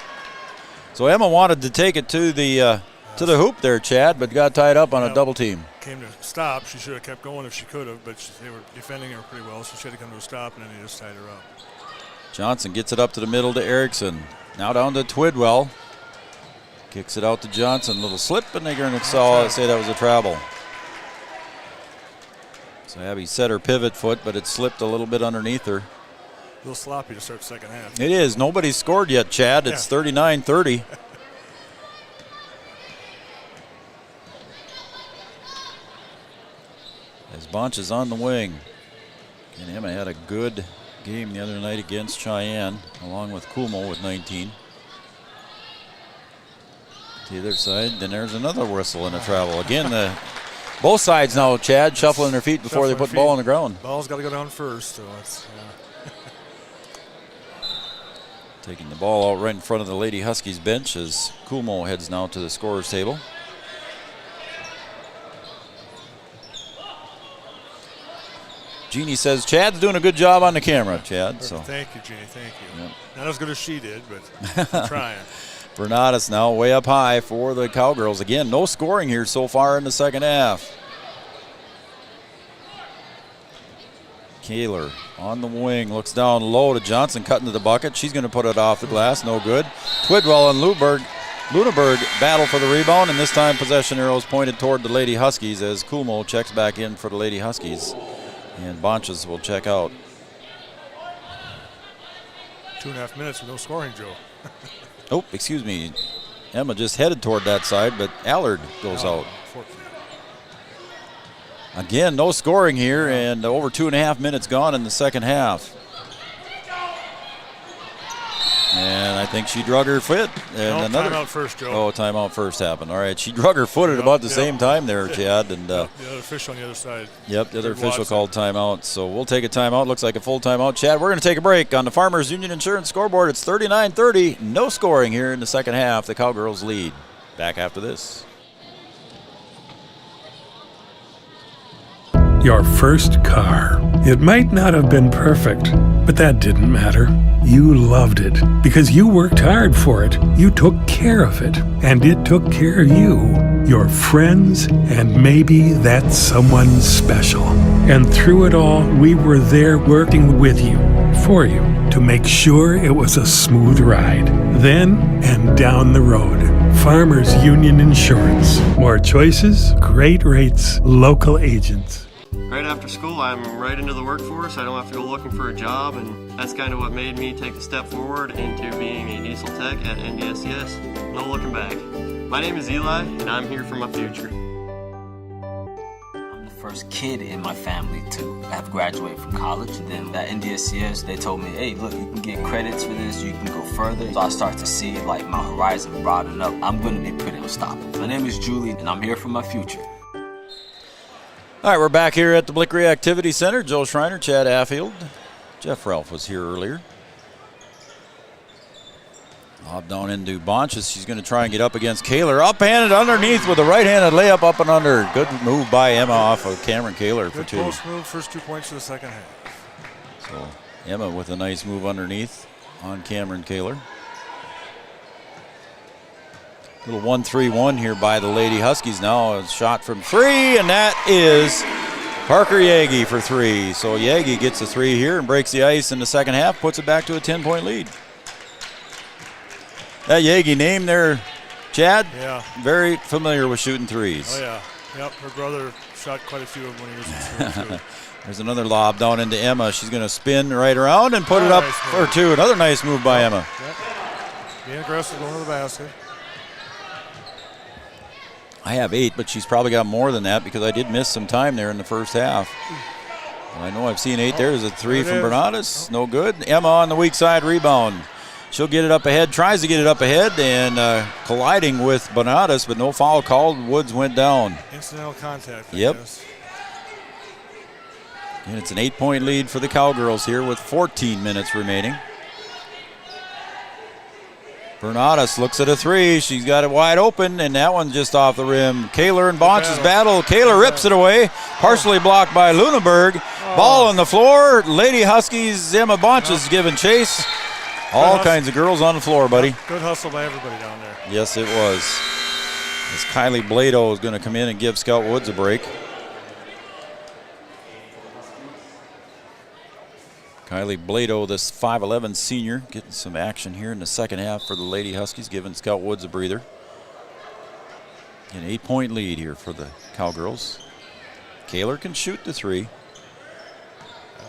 So Emma wanted to take it to the hoop there, Chad, but got tied up on a double team. Came to stop. She should have kept going if she could have, but they were defending her pretty well, so she had to come to a stop, and then they just tied her up. Johnson gets it up to the middle to Erickson. Now down to Twidwell. Kicks it out to Johnson. Little slip, and they're going to say that was a travel. So Abby set her pivot foot, but it slipped a little bit underneath her. A little sloppy to start second half. It is. Nobody's scored yet, Chad. It's 39-30. As Bonch is on the wing. And Emma had a good game the other night against Cheyenne, along with Kumo with 19. To the other side, then there's another whistle and a travel. Again, both sides now, Chad, shuffling their feet before they put the ball on the ground. Ball's got to go down first, so it's Taking the ball out right in front of the Lady Huskies bench as Kumo heads now to the scorer's table. Jeannie says Chad's doing a good job on the camera, Chad. So thank you, Jeannie. Thank you. Yep. Not as good as she did, but I'm trying. Bernadas now way up high for the Cowgirls. Again, no scoring here so far in the second half. Kaler on the wing, looks down low to Johnson, cutting to the bucket. She's going to put it off the glass, no good. Twidwell and Luneberg battle for the rebound, and this time possession arrows pointed toward the Lady Huskies as Kumo checks back in for the Lady Huskies. And Bonches will check out. 2.5 minutes with no scoring, Joe. Oh, excuse me. Emma just headed toward that side, but Allard goes out. 14. Again, no scoring here, and over 2.5 minutes gone in the second half. And I think she drug her foot. And no, timeout first, Joe. Oh, timeout first happened. All right, she drug her foot at about the same time there, Chad. And the other official on the other side. Yep, the other official called timeout. So we'll take a timeout. Looks like a full timeout. Chad, we're going to take a break on the Farmers Union Insurance scoreboard. It's 39-30. No scoring here in the second half. The Cowgirls lead. Back after this. Your first car. It might not have been perfect, but that didn't matter. You loved it because you worked hard for it. You took care of it, and it took care of you, your friends, and maybe that someone special. And through it all, we were there working with you, for you, to make sure it was a smooth ride. Then and down the road. Farmers Union Insurance. More choices, great rates, local agents. Right after school, I'm right into the workforce. I don't have to go looking for a job, and that's kind of what made me take a step forward into being a diesel tech at NDSCS. No looking back. My name is Eli, and I'm here for my future. I'm the first kid in my family to have graduated from college. And then at NDSCS, they told me, hey, look, you can get credits for this, you can go further. So I start to see like my horizon broaden up. I'm going to be pretty unstoppable. My name is Julie, and I'm here for my future. All right, we're back here at the Blickery Activity Center. Joe Schreiner, Chad Affield. Jeff Ralph was here earlier. Lob down into Bonches. She's going to try and get up against Kaler. Up-handed underneath with a right-handed layup up and under. Good move by Emma off of Cameron Kaler for two. Good post move, first 2 points of the second half. So Emma with a nice move underneath on Cameron Kaler. Little 1-3-1 here by the Lady Huskies now. A shot from three, and that is Parker Yagi for three. So Yagi gets a three here and breaks the ice in the second half, puts it back to a 10-point lead. That Yagi name there, Chad, very familiar with shooting threes. Oh, yeah. Yep, her brother shot quite a few of them when he was in school, too. There's another lob down into Emma. She's going to spin right around and put it up for two. Another nice move by Emma. Yep. Being aggressive, going to the basket. I have 8, but she's probably got more than that because I did miss some time there in the first half. And I know I've seen 8 there. There's a three from Bernadas. No good. Emma on the weak side rebound. She'll get it up ahead, tries to get it up ahead, and colliding with Bernadas, but no foul called. Woods went down. Incidental contact. Yep. And it's an 8-point lead for the Cowgirls here with 14 minutes remaining. Bernadas looks at a three. She's got it wide open, and that one just off the rim. Kaler and Bonches battle. Kaler rips it away, partially blocked by Luneberg. Ball on the floor. Lady Huskies, Emma Bonches giving chase. All kinds of girls on the floor, buddy. Good hustle by everybody down there. Yes, it was. As Kylie Blado is going to come in and give Scout Woods a break. Kylie Blado, this 5'11 senior, getting some action here in the second half for the Lady Huskies, giving Scout Woods a breather. An 8-point lead here for the Cowgirls. Kaler can shoot the three,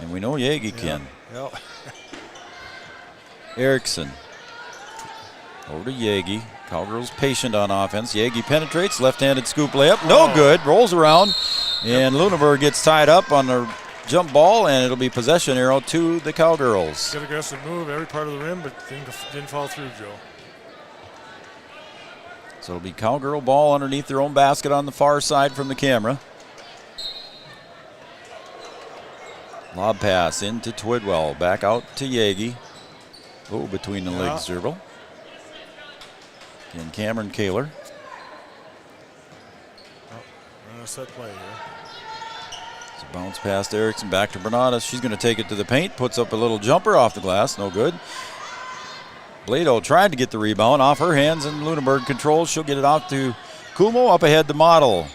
and we know Yagi can. Yep. Erickson over to Yagi. Cowgirls patient on offense. Yagi penetrates, left-handed scoop layup, no good, rolls around, and Luneberg gets tied up on the jump ball, and it'll be possession arrow to the Cowgirls. Good aggressive move, every part of the rim, but didn't fall through, Joe. So it'll be Cowgirl ball underneath their own basket on the far side from the camera. Lob pass into Twidwell. Back out to Yagi. Oh, between the legs dribble. And Cameron Kaler. Run a set play here. So bounce past Erickson, back to Bernardes. She's going to take it to the paint. Puts up a little jumper off the glass. No good. Blado tried to get the rebound off her hands, and Lunenburg controls. She'll get it out to Kumo. Up ahead to Model.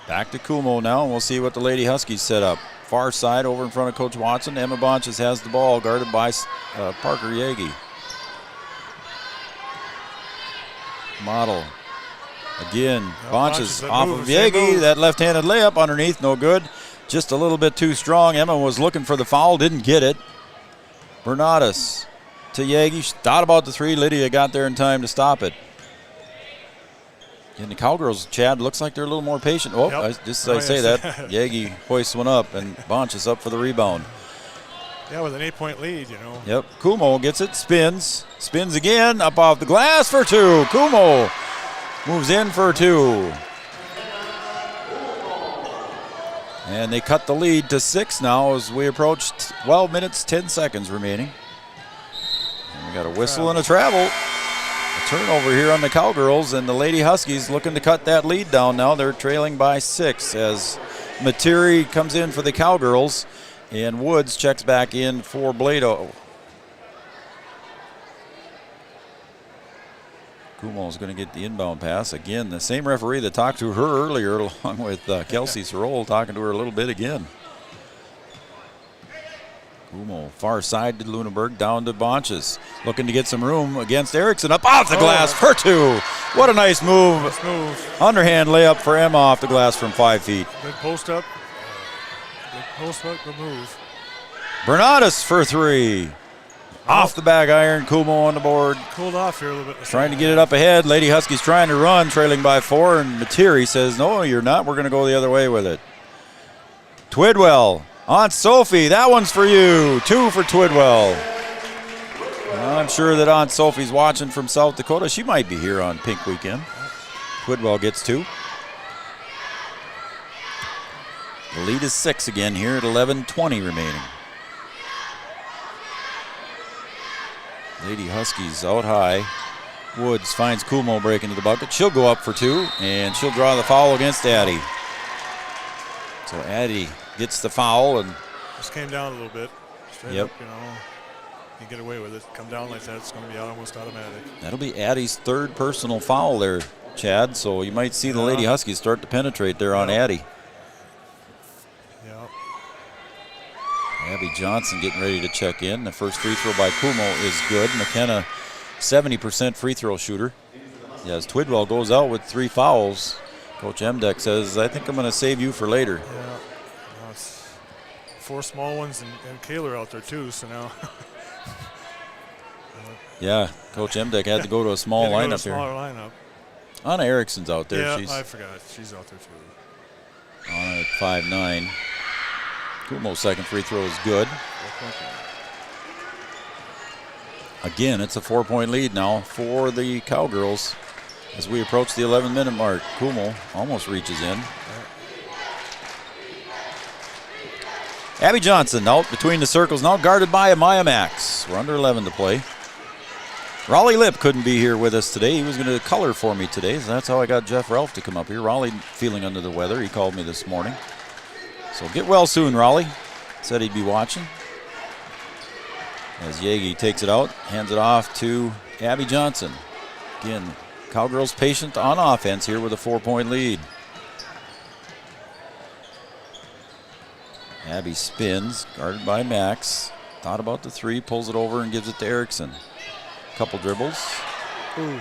Back to Kumo now, and we'll see what the Lady Huskies set up. Far side over in front of Coach Watson. Emma Bonches has the ball, guarded by Parker Yagi. Model. Again, Bonches off of Yagi. That left-handed layup underneath, no good. Just a little bit too strong. Emma was looking for the foul, didn't get it. Bernardes to Yagi. She thought about the three. Lydia got there in time to stop it. And the Cowgirls, Chad, looks like they're a little more patient. Oh, yep. I say that. Yagi hoists one up, and Bonches up for the rebound. Yeah, with an 8-point lead, you know. Yep, Kumo gets it, spins again, up off the glass for two. Kumo moves in for two. And they cut the lead to 6 now as we approach 12 minutes, 10 seconds remaining. And we got a whistle and a travel. A turnover here on the Cowgirls, and the Lady Huskies looking to cut that lead down now. They're trailing by 6 as Materi comes in for the Cowgirls, and Woods checks back in for Blado. Kumo's going to get the inbound pass. Again, the same referee that talked to her earlier, along with Kelsey Sorol, talking to her a little bit again. Kumo, far side to Lunenburg, down to Bonches. Looking to get some room against Erickson. Up off the glass for two. What a nice move. Nice move. Underhand layup for Emma off the glass from 5 feet. Good post up. Good post up, good move. Bernardes for 3. Off the back iron, Kumo on the board. Cooled off here a little bit. Trying to get it up ahead. Lady Huskies trying to run, trailing by 4, and Materi says, no, you're not. We're going to go the other way with it. Twidwell. Aunt Sophie, that one's for you. 2 for Twidwell. Well, I'm sure that Aunt Sophie's watching from South Dakota. She might be here on Pink Weekend. Twidwell gets 2. The lead is 6 again here at 11:20 remaining. Lady Huskies out high. Woods finds Kumo breaking to the bucket. She'll go up for 2, and she'll draw the foul against Addy. So Addy gets the foul, and just came down a little bit. Straight up, you know. You get away with it. Come down like that, it's going to be almost automatic. That'll be Addy's 3rd personal foul there, Chad. So you might see the Lady Huskies start to penetrate there on Addy. Yeah. Abby Johnson getting ready to check in. The first free throw by Kumo is good. McKenna, 70% free throw shooter. As Twidwell goes out with 3 fouls, Coach Emdeck says, I think I'm going to save you for later. Yeah. Well, it's 4 small ones and Kaler out there too, so now. Yeah, Coach Emdeck had to go to a small lineup here. Lineup. Anna Erickson's out there. Yeah, I forgot. She's out there too. On at 5'9". Kumo's second free throw is good. Again, it's a 4-point lead now for the Cowgirls as we approach the 11-minute mark. Kumo almost reaches in. Abby Johnson out between the circles now, guarded by Amaya Max. We're under 11 to play. Raleigh Lipp couldn't be here with us today. He was going to color for me today, so that's how I got Jeff Ralph to come up here. Raleigh feeling under the weather. He called me this morning. So get well soon, Raleigh. Said he'd be watching. As Yagi takes it out, hands it off to Abby Johnson. Again, Cowgirls patient on offense here with a 4-point lead. Abby spins, guarded by Max. Thought about the 3, pulls it over and gives it to Erickson. Couple dribbles. Ooh.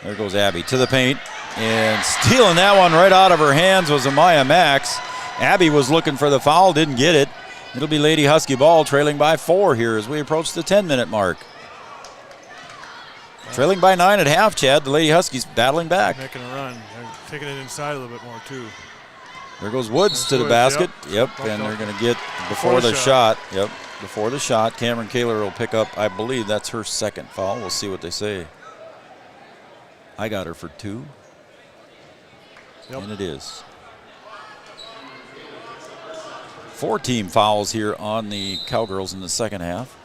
There goes Abby to the paint. And stealing that one right out of her hands was Amaya Max. Abby was looking for the foul, didn't get it. It'll be Lady Husky ball, trailing by 4 here as we approach the 10-minute mark. Trailing by 9 at half, Chad. The Lady Huskies battling back. Making a run. They're taking it inside a little bit more, too. There goes Woods to the basket. Yep, and they're going to get before the shot. Yep, before the shot. Cameron Kaler will pick up, I believe that's her second foul. We'll see what they say. I got her for 2. And it is. 4 team fouls here on the Cowgirls in the second half.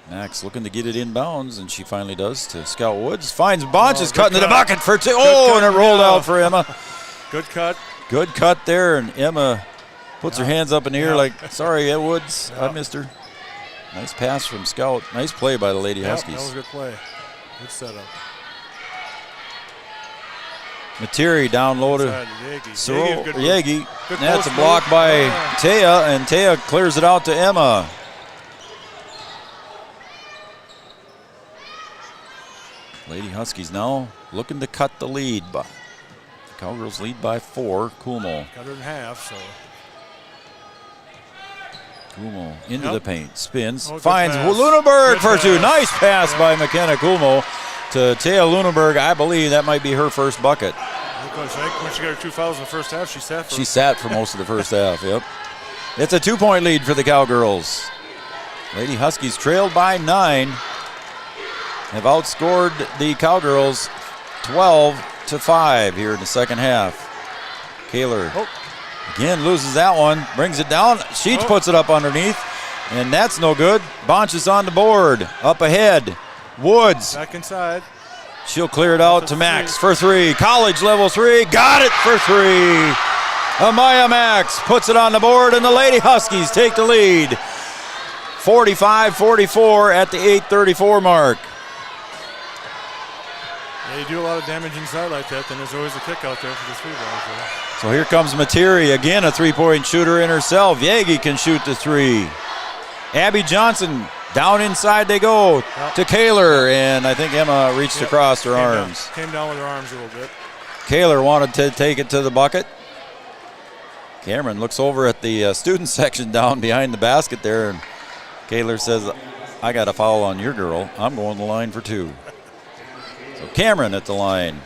Max looking to get it inbounds, and she finally does to Scout Woods. Finds Bonches cutting to the bucket for 2. And it rolled out for Emma. Good cut. Good cut there, and Emma puts her hands up in the air like, sorry, Woods, I missed her. Nice pass from Scout. Nice play by the Lady Huskies. That was a good play. Good setup. Materi down low to Yagi. That's a block move. by Taya, and Taya clears it out to Emma. Lady Huskies now looking to cut the lead. The Cowgirls lead by 4. Kumo. Cut her in half, so. Kumo into the paint, spins, Oh, finds pass. Lunenberg Good for 2. pass. Nice pass by McKenna Kumo to Taya Lunenberg. I believe that might be her first bucket. When she got her 2 fouls in the first half, she sat for She sat for most of the first half, yep. It's a 2-point lead for the Cowgirls. Lady Huskies trailed by 9. Have outscored the Cowgirls 12-5 here in the second half. Kaler again loses that one, brings it down. Sheets puts it up underneath, and that's no good. Bonches on the board, up ahead. Woods. back inside. She'll clear it out to Max for 3. College level 3. Got it for 3. Amaya Max puts it on the board, and the Lady Huskies take the lead. 45-44 at the 8:34 mark. Yeah, you do a lot of damage inside like that, then there's always a kick out there for the 3 ball. So here comes Materi, again a 3-point shooter in herself. Yagi can shoot the 3. Abby Johnson, down inside they go to Kaler, and I think Emma reached across her arms. Came down with her arms a little bit. Kaler wanted to take it to the bucket. Cameron looks over at the student section down behind the basket there, and Kaler says, I got a foul on your girl. I'm going to the line for 2. So Cameron at the line.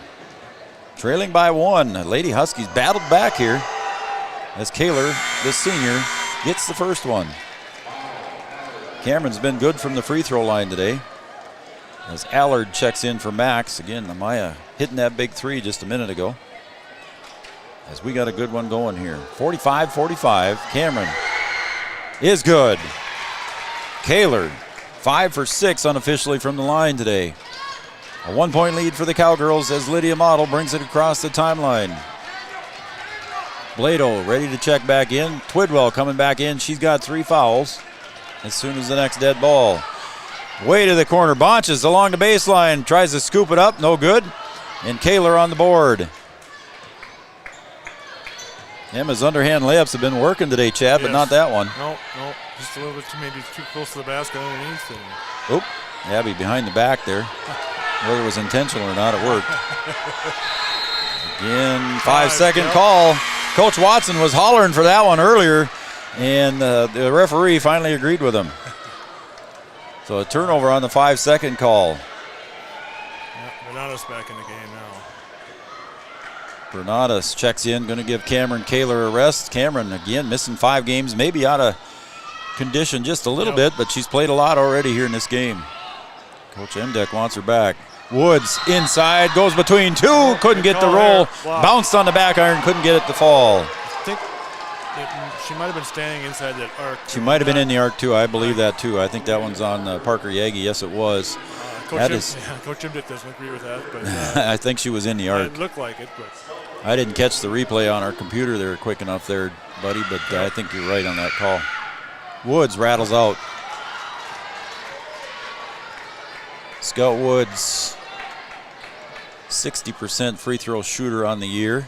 Trailing by 1. Lady Huskies battled back here as Kaler, this senior, gets the first one. Cameron's been good from the free throw line today. As Allard checks in for Max. Again, Amaya hitting that big 3 just a minute ago. As we got a good one going here. 45-45. Cameron is good. Kaler, 5 for 6 unofficially from the line today. A 1-point lead for the Cowgirls as Lydia Model brings it across the timeline. Blado ready to check back in. Twidwell coming back in. She's got 3 fouls as soon as the next dead ball. Way to the corner. Bonches along the baseline. Tries to scoop it up. No good. And Kaler on the board. Emma's underhand layups have been working today, Chad, but not that one. No. Just a little bit maybe too close to the basket underneath. Oop. Abby behind the back there. Whether it was intentional or not, it worked. Again, 5-second call. Coach Watson was hollering for that one earlier, and the referee finally agreed with him. So a turnover on the 5-second call. Bernardo's back in the game now. Bernadas checks in, going to give Cameron Kaler a rest. Cameron, again, missing 5 games, maybe out of condition just a little bit, but she's played a lot already here in this game. Coach Emdeck wants her back. Woods inside, goes between 2, couldn't get the roll. Wow. Bounced on the back iron, couldn't get it to fall. I think she might have been standing inside that arc. She might have been in the arc too. I believe that too. I think that one's on Parker Yagi. Yes, it was. Coach Emdeck doesn't agree with that, but I think she was in the arc. It looked like it, but I didn't catch the replay on our computer there quick enough there, buddy, but I think you're right on that call. Woods rattles out. Scout Woods, 60% free throw shooter on the year.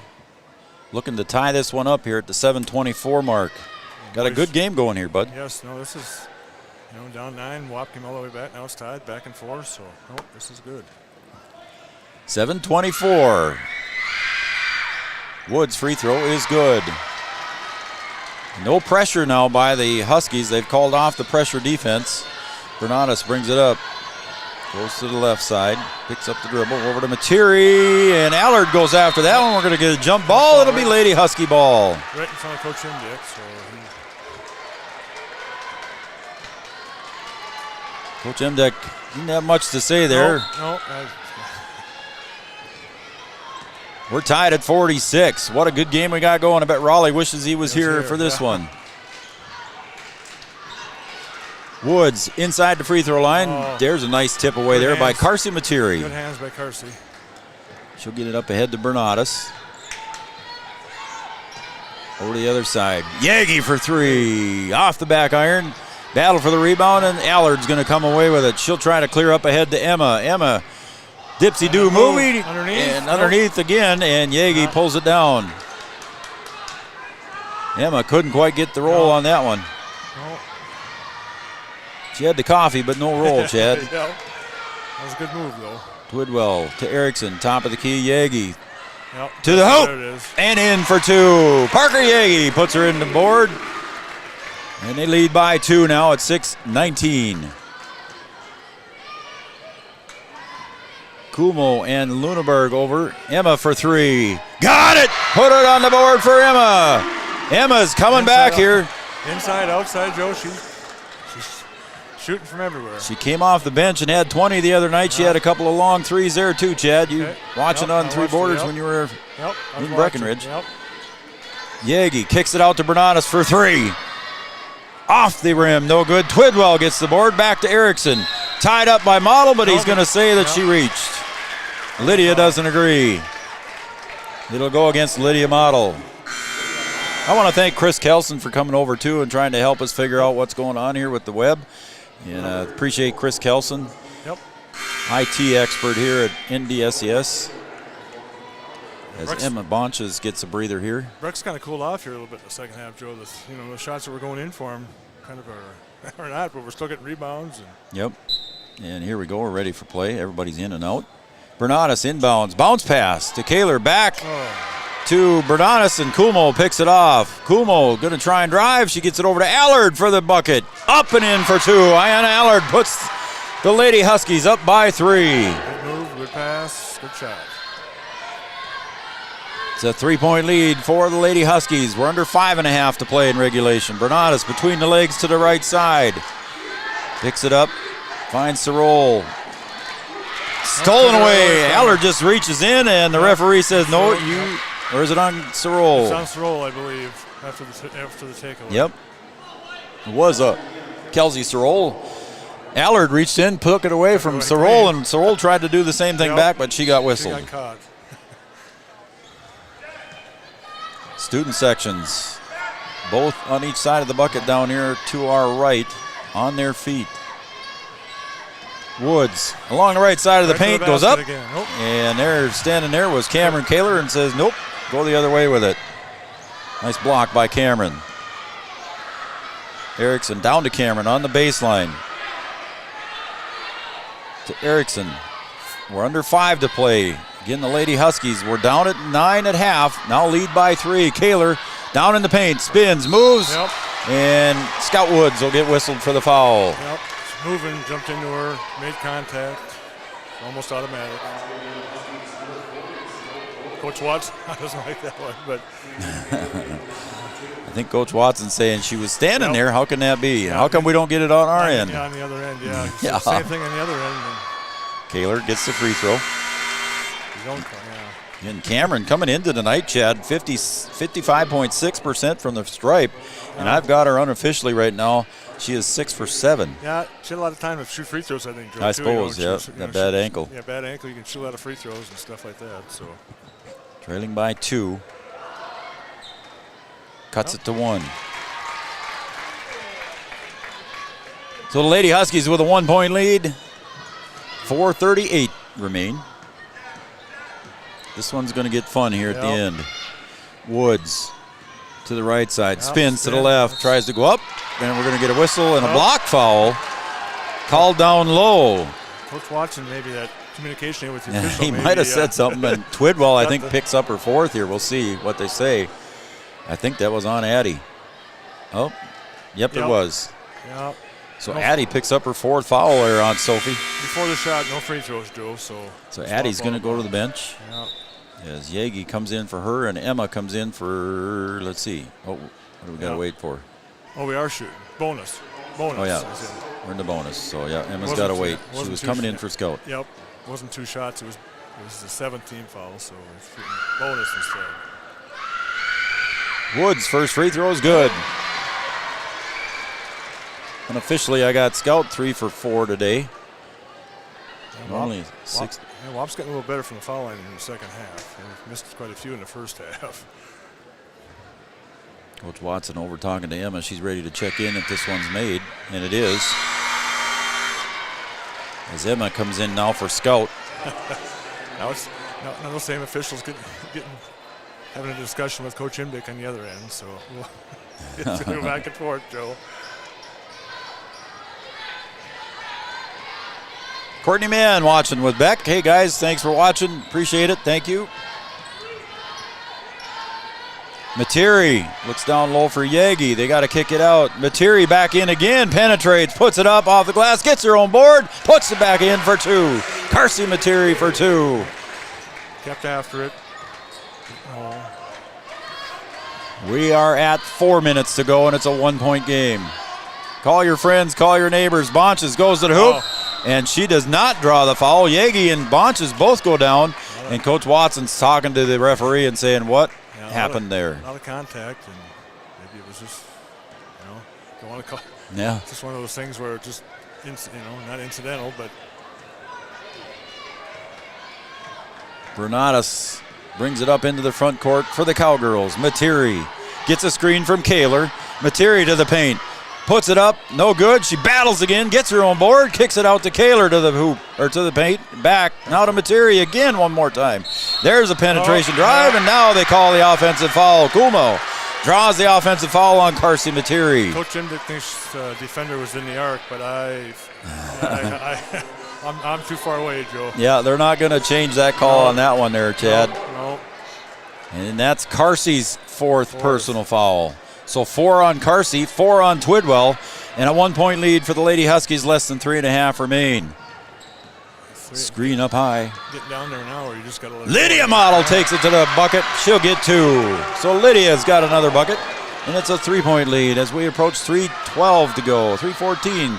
Looking to tie this one up here at the 7:24 mark. Got a good game going here, bud. Yes, no, this is, down 9. Wap came all the way back. Now it's tied, back and forth, so, this is good. 7:24. Woods' free throw is good. No pressure now by the Huskies. They've called off the pressure defense. Bernadas brings it up. Goes to the left side, picks up the dribble, over to Materi, and Allard goes after that one. We're going to get a jump ball. It'll be Lady Husky ball. Right in front of Coach Indick, so Coach Imdeck didn't have much to say there. No. We're tied at 46. What a good game we got going. I bet Raleigh wishes he was here for this one. Woods inside the free throw line. There's a nice tip away there by Carsey Materi. Good hands by Carsey. She'll get it up ahead to Bernatus. Over to the other side. Yagi for three. Off the back iron. Battle for the rebound, and Allard's going to come away with it. She'll try to clear up ahead to Emma. Emma, dipsy-do movie, and underneath again, and Yagi pulls it down. Emma couldn't quite get the roll on that one. She had the coffee, but no roll, Chad. That was a good move, though. Twidwell to Erickson, top of the key, Yagi. To the hoop, and in for two. Parker Yagi puts her in the board. And they lead by 2 now at 6-19. Kumo and Luneberg over. Emma for three. Got it! Put it on the board for Emma. Emma's coming back here. Inside, outside, Joe. She's shooting from everywhere. She came off the bench and had 20 the other night. She had a couple of long threes there too, Chad. You watching on Three Borders when you were in Breckenridge. Yagi kicks it out to Bernatus for three. Off the rim, no good. Twidwell gets the board, back to Erickson. Tied up by Model, but he's going to say that she reached. Lydia doesn't agree. It'll go against Lydia Model. I want to thank Chris Kelson for coming over too and trying to help us figure out what's going on here with the web. And appreciate Chris Kelson, IT expert here at NDSES. As Emma Bonches gets a breather here. Breck's kind of cooled off here a little bit in the second half, Joe. The shots that were going in for him kind of are not, but we're still getting rebounds. Yep. And here we go. We're ready for play. Everybody's in and out. Bernatus inbounds. Bounce pass to Kaler. Back to Bernatus, and Kumo picks it off. Kumo going to try and drive. She gets it over to Allard for the bucket. Up and in for two. Ayanna Allard puts the Lady Huskies up by 3. Good move, good pass, good shot. It's a 3-point lead for the Lady Huskies. We're under 5.5 to play in regulation. Bernatus between the legs to the right side. Picks it up, finds Sorol. Stolen away. Allard just reaches in, and the referee says, no, or is it on Sorol? It's on Sorol, I believe, after the takeaway. Yep. It was Kelsey Sorol. Allard reached in, took it away from Sorol, and Sorol tried to do the same thing back, but she got whistled. She got caught. Student sections, both on each side of the bucket down here to our right, on their feet. Woods along the right side of the paint goes up, and there, standing there was Cameron Kaler, and says, nope, go the other way with it. Nice block by Cameron. Erickson down to Cameron on the baseline. To Erickson. We're under 5 to play. Again, the Lady Huskies, we're down at 9 at half. Now lead by 3. Kaler down in the paint, spins, moves, and Scout Woods will get whistled for the foul. Yep, moving, jumped into her, made contact, almost automatic. Coach Watson doesn't like that one, but. I think Coach Watson's saying she was standing there. How can that be? How come we don't get it on our end? Yeah, on the other end, yeah. Same thing on the other end. Kaler gets the free throw. And Cameron coming into tonight, Chad, 55.6% from the stripe. And I've got her unofficially right now. She is 6 for 7. Yeah, she had a lot of time to shoot free throws, I think, Joe. I suppose, that bad ankle. Yeah, bad ankle. You can shoot a lot of free throws and stuff like that. So trailing by 2. Cuts it to 1. So the Lady Huskies with a 1-point lead. 4:38 remain. This one's going to get fun here at the end. Woods to the right side, spins to the left, tries to go up, and we're going to get a whistle and a block foul called down low. Coach Watson, maybe that communication with the official. He might have said something, and Twidwell, I think, picks up her 4th here. We'll see what they say. I think that was on Addie. Oh, yep, it was. Yep. So Addie picks up her 4th foul there on Sophie. Before the shot, no free throws, Joe. So Addie's going to go to the bench. Yeah. As Yagi comes in for her and Emma comes in for, let's see. Oh, what do we got to wait for? Oh, we are shooting. Bonus. Oh, yeah. We're in the bonus. So, yeah, Emma's got to wait. She was coming in for scout. Yep. It wasn't 2 shots. It was the 17th foul, so we're shooting bonus instead. Woods' first free throw is good. Unofficially, I got scout 3 for 4 today. Only 6. Wap's getting a little better from the foul line in the second half. We've missed quite a few in the first half. Coach Watson over talking to Emma. She's ready to check in if this one's made, and it is. As Emma comes in now for scout. Now it's now those same officials having a discussion with Coach Imdick on the other end, so we'll go back and forth, Joe. Courtney Mann watching with Beck. Hey guys, thanks for watching. Appreciate it. Thank you. Materi looks down low for Yagi. They got to kick it out. Materi back in again. Penetrates, puts it up off the glass, gets her own board, puts it back in for 2. Carsey Materi for 2. Kept after it. Oh. We are at 4 minutes to go, and it's a 1-point game. Call your friends, call your neighbors. Bonches goes to the hoop, and she does not draw the foul. Yagi and Bonches both go down, and Coach Watson's talking to the referee and saying, what happened there? A lot of contact, and maybe it was just, don't want to call. Yeah. It's just one of those things where it just, not incidental, but. Bernadas brings it up into the front court for the Cowgirls. Materi gets a screen from Kaler. Materi to the paint. Puts it up, no good. She battles again, gets her own board, kicks it out to Kaler to the hoop, or to the paint, back. Now to Materi again one more time. There's a penetration drive, and now they call the offensive foul. Kumo draws the offensive foul on Carsey Materi. Coach Imdick thinks the defender was in the arc, but I'm too far away, Joe. Yeah, they're not going to change that call on that one there, Chad. No. And that's Carsey's fourth personal foul. So 4 on Carsey, 4 on Twidwell, and a 1-point lead for the Lady Huskies. Less than 3.5 remain. Screen up high. Get down there now, or you just got to let Lydia Model takes it to the bucket. She'll get 2. So Lydia's got another bucket, and it's a 3-point lead as we approach 3:12 to go. 3:14.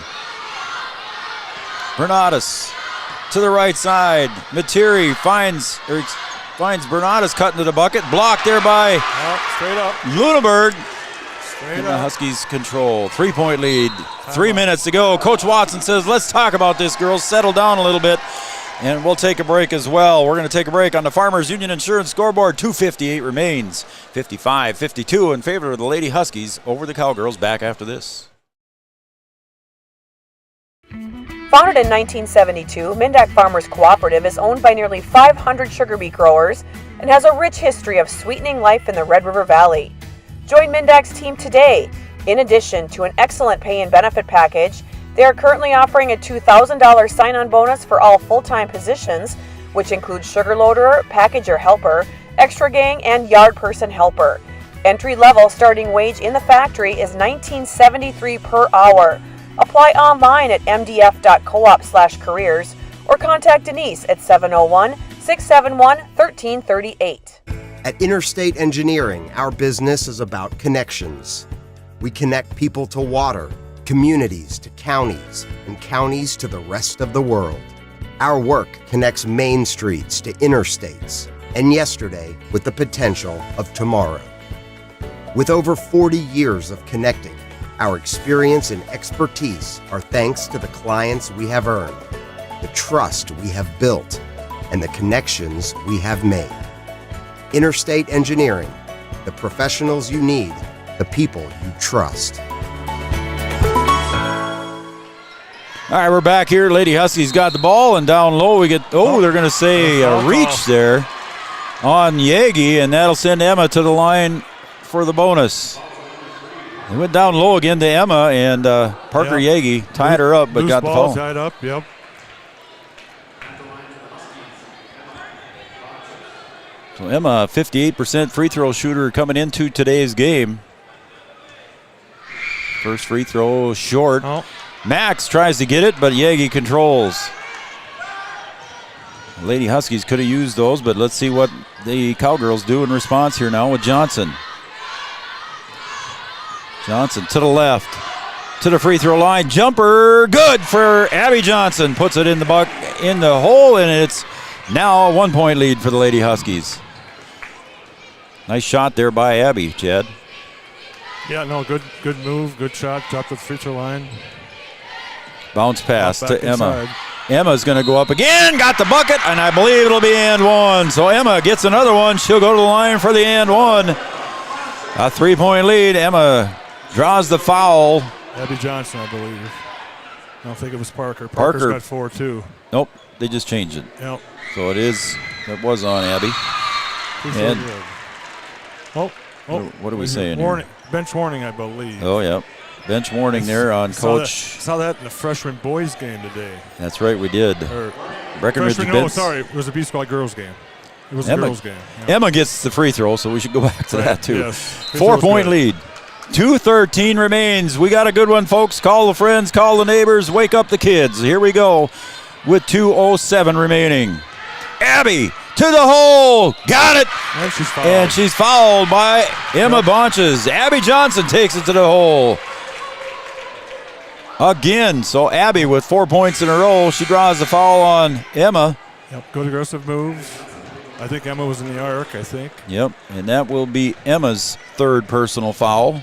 Bernadas to the right side. Materi finds Bernadas cutting to the bucket. Blocked there by straight up Lunenburg. And the Huskies control. 3-point lead. 3 minutes to go. Coach Watson says, let's talk about this, girls. Settle down a little bit. And we'll take a break as well. We're going to take a break on the Farmers Union Insurance scoreboard. 2:58 remains. 55-52 in favor of the Lady Huskies over the Cowgirls. Back after this. Founded in 1972, Mindak Farmers Cooperative is owned by nearly 500 sugar beet growers and has a rich history of sweetening life in the Red River Valley. Join Mindak's team today. In addition to an excellent pay and benefit package, they are currently offering a $2,000 sign-on bonus for all full-time positions, which includes sugar loader, packager helper, extra gang, and yard person helper. Entry-level starting wage in the factory is $19.73 per hour. Apply online at mdf.coop/careers or contact Denise at 701-671-1338. At Interstate Engineering, our business is about connections. We connect people to water, communities to counties, and counties to the rest of the world. Our work connects main streets to interstates, and yesterday with the potential of tomorrow. With over 40 years of connecting, our experience and expertise are thanks to the clients we have earned, the trust we have built, and the connections we have made. Interstate Engineering, the professionals you need, the people you trust. All right, we're back here. Lady Huskies got the ball, and down low we get, they're going to say a reach there on Yagi, and that'll send Emma to the line for the bonus. They went down low again to Emma, and Parker Yagi tied her up, but got the foul. Tied up, yep. So Emma, 58% free throw shooter coming into today's game. First free throw short. Max tries to get it, but Yagi controls. Lady Huskies could have used those, but let's see what the Cowgirls do in response here now with Johnson. Johnson to the left, to the free throw line. Jumper, good for Abby Johnson. Puts it in the hole, and it's now a 1-point lead for the Lady Huskies. Nice shot there by Abby, Chad. Yeah, no, good move, good shot. Dropped the free throw line. Bounce pass to Emma. Inside. Emma's going to go up again. Got the bucket, and I believe it'll be and one. So Emma gets another one. She'll go to the line for the and one. A 3-point lead. Emma draws the foul. Abby Johnson, I believe. I don't think it was Parker. Parker's got 4 too. Nope, they just changed it. Yep. So it was on Abby. And what are we saying warning, here? Bench warning, I believe. Oh, yeah. Bench warning there on Coach. Saw that in the freshman boys game today. That's right, we did. Breckenridge it was a B Squad girls game. It was a girls game. Yeah. Emma gets the free throw, so we should go back to that too. Yes. 4-point lead. 2:13 remains. We got a good one, folks. Call the friends, call the neighbors, wake up the kids. Here we go with 2:07 remaining. Abby to the hole. Got it. And she's fouled by Emma Bonches. Abby Johnson takes it to the hole. Again, so Abby with 4 points in a row. She draws the foul on Emma. Yep, good aggressive move. I think Emma was in the arc, I think. Yep, and that will be Emma's third personal foul.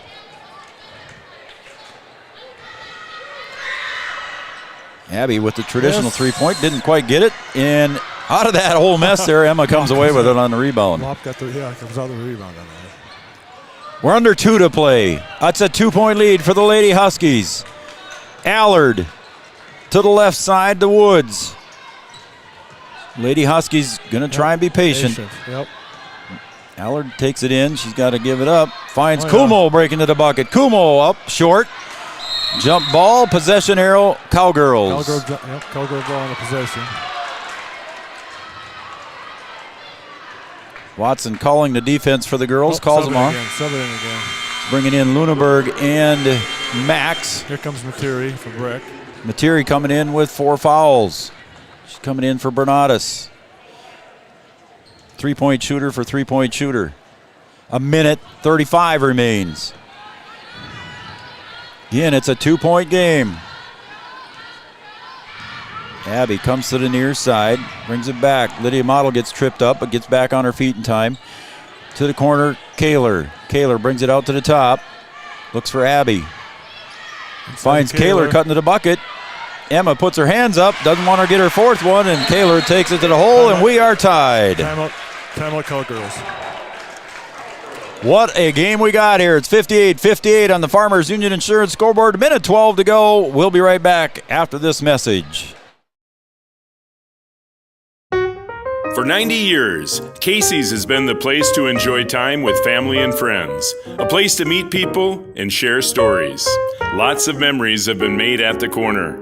Abby with the traditional 3-point. Didn't quite get it. And out of that whole mess there, Emma comes away with it on the rebound. Comes out the rebound on that. We're under 2 to play. That's a 2-point lead for the Lady Huskies. Allard to the left side to Woods. Lady Huskies going to try and be patient. Yep. Allard takes it in. She's got to give it up. Finds Kumo breaking to the bucket. Kumo up short. Jump ball, possession arrow, Cowgirls. Cowgirl ball in the possession. Watson calling the defense for the girls. Calls them off. Sub it in again. Bringing in Luneberg and Max. Here comes Materi for Breck. Materi coming in with 4 fouls. She's coming in for Bernatus. 3-point shooter for 3-point shooter. 1:35 remains. Again, it's a 2-point game. Abby comes to the near side, brings it back. Lydia Model gets tripped up, but gets back on her feet in time. To the corner, Kaler. Kaler brings it out to the top. Looks for Abby. Finds Kaler cutting to the bucket. Emma puts her hands up, doesn't want her to get her 4th one, and Kaler takes it to the hole, and we are tied. Timeout Cowgirls. What a game we got here. It's 58-58 on the Farmers Union Insurance scoreboard. 1:12 to go. We'll be right back after this message. For 90 years, Casey's has been the place to enjoy time with family and friends. A place to meet people and share stories. Lots of memories have been made at the corner.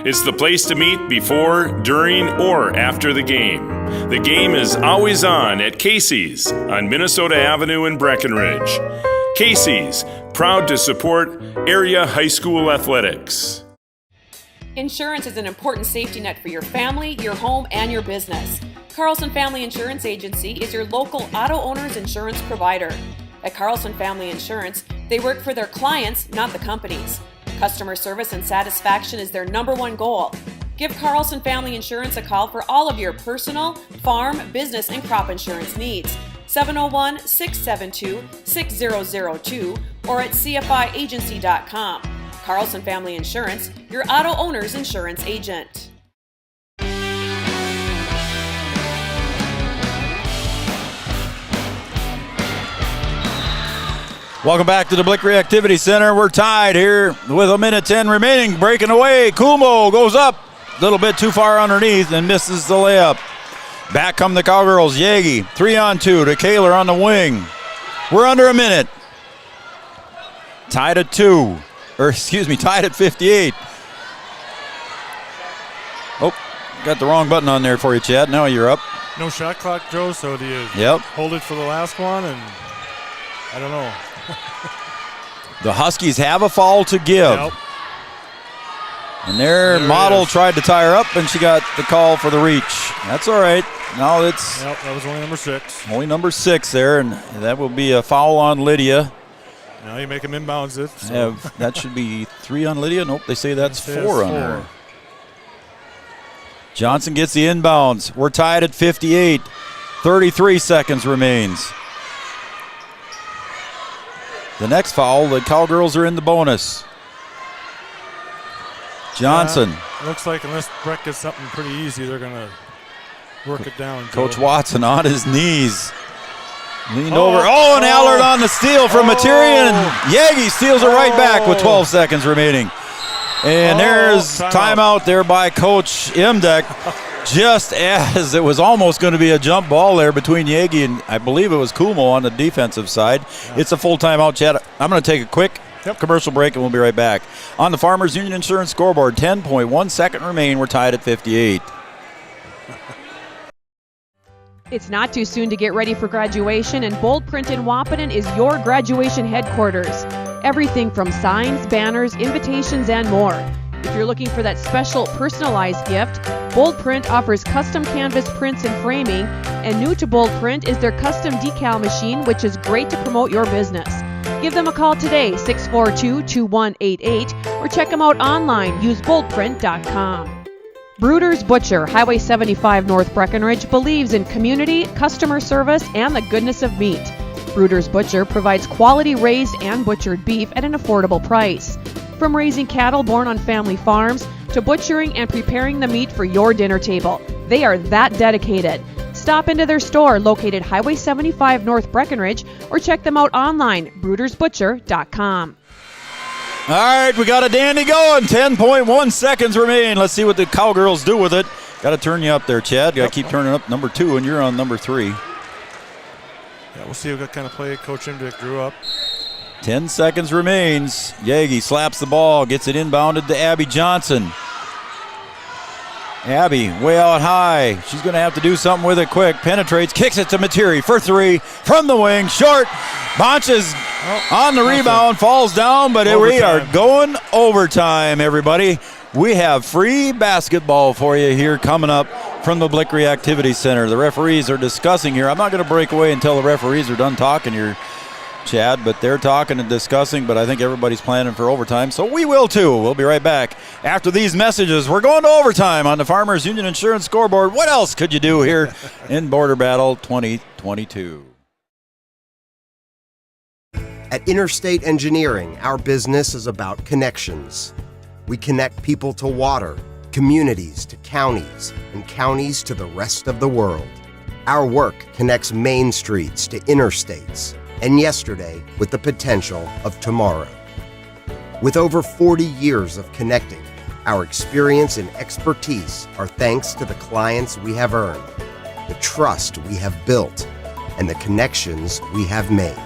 It's the place to meet before, during, or after the game. The game is always on at Casey's on Minnesota Avenue in Breckenridge. Casey's, proud to support area high school athletics. Insurance is an important safety net for your family, your home, and your business. Carlson Family Insurance Agency is your local auto owner's insurance provider. At Carlson Family Insurance, they work for their clients, not the companies. Customer service and satisfaction is their #1 goal. Give Carlson Family Insurance a call for all of your personal, farm, business, and crop insurance needs. 701-672-6002 or at cfiagency.com. Carlson Family Insurance, your auto owner's insurance agent. Welcome back to the Blick Reactivity Center. We're tied here with 1:10 remaining. Breaking away. Kumo goes up a little bit too far underneath and misses the layup. Back come the Cowgirls. Yagi, 3-on-2 to Kaler on the wing. We're under a minute. Tied at 58. Oh, got the wrong button on there for you, Chad. Now you're up. No shot clock, Joe, so do you hold it for the last one? And I don't know. The Huskies have a foul to give. Yep. And their model tried to tie her up, and she got the call for the reach. That's all right. Now it's Yep, that was only number 6. only number 6 there, and that will be a foul on Lydia. Now you make him inbounds it. So. That should be 3 on Lydia. Nope, they say that's 4 on her. Johnson gets the inbounds. We're tied at 58. 33 seconds remains. The next foul, the Cowgirls are in the bonus. Johnson. Looks like unless Breck gets something pretty easy, they're going to work it down. Coach Watson on his knees. Leaned over. Oh, and Allard on the steal from Materi, and Yagi steals it right back with 12 seconds remaining. And there's timeout there by Coach Imdek, just as it was almost going to be a jump ball there between Yagi and I believe it was Kumo on the defensive side. Yeah. It's a full timeout, Chad. I'm going to take a quick commercial break, and we'll be right back. On the Farmers Union Insurance scoreboard, 10.1 second remain. We're tied at 58. It's not too soon to get ready for graduation, and Bold Print in Wahpeton is your graduation headquarters. Everything from signs, banners, invitations, and more. If you're looking for that special personalized gift, Bold Print offers custom canvas prints and framing, and new to Bold Print is their custom decal machine, which is great to promote your business. Give them a call today, 642-2188, or check them out online. Use boldprint.com. Bruder's Butcher, Highway 75 North Breckenridge, believes in community, customer service, and the goodness of meat. Bruder's Butcher provides quality raised and butchered beef at an affordable price. From raising cattle born on family farms to butchering and preparing the meat for your dinner table, they are that dedicated. Stop into their store located Highway 75 North Breckenridge, or check them out online, brudersbutcher.com. All right, we got a dandy going. 10.1 seconds remain. Let's see what the Cowgirls do with it. Got to turn you up there, Chad. Got to keep turning up number 2, and you're on number 3. Yeah, we'll see what kind of play Coach Imdick drew up. 10 seconds remains. Yagi slaps the ball, gets it inbounded to Abby Johnson. Abby way out high. She's going to have to do something with it quick. Penetrates, kicks it to Materi for 3 from the wing. Short. Bonches on the rebound, falls down, but we are going overtime, everybody. We have free basketball for you here coming up from the Blick Reactivity Center. The referees are discussing here. I'm not going to break away until the referees are done talking here, Chad, but they're talking and discussing, but I think everybody's planning for overtime, so we will too. We'll be right back after these messages. We're going to overtime on the Farmers Union Insurance scoreboard. What else could you do here in Border Battle 2022? At Interstate Engineering, our business is about connections. We connect people to water, communities to counties, and counties to the rest of the world. Our work connects main streets to interstates, and yesterday with the potential of tomorrow. With over 40 years of connecting, our experience and expertise are thanks to the clients we have earned, the trust we have built, and the connections we have made.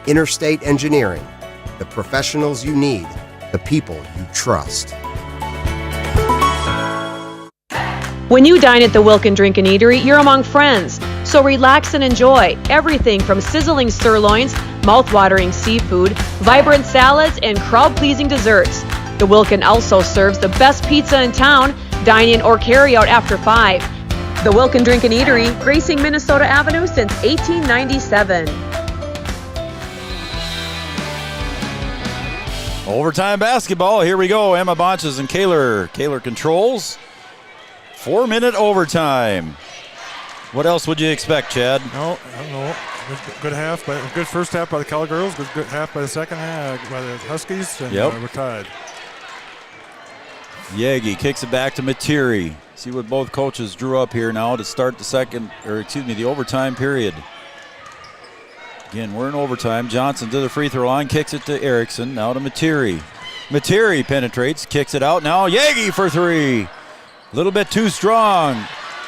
Interstate Engineering, the professionals you need, the people you trust. When you dine at the Wilkin Drink and Eatery, you're among friends. So relax and enjoy everything from sizzling sirloins, mouth-watering seafood, vibrant salads, and crowd-pleasing desserts. The Wilkin also serves the best pizza in town. Dine in or carry out after 5. The Wilkin Drink and Eatery, gracing Minnesota Avenue since 1897. Overtime basketball. Here we go. Emma Bonches and Kaler. Kaler controls. 4-minute overtime. What else would you expect, Chad? No, I don't know. Good half, but good first half by the Cowgirls. Good half by the second half by the Huskies, and we're tied. Yagi kicks it back to Materi. See what both coaches drew up here now to start the overtime period. Again, we're in overtime. Johnson to the free throw line, kicks it to Erickson. Now to Materi. Materi penetrates, kicks it out. Now Yagi for 3. A little bit too strong.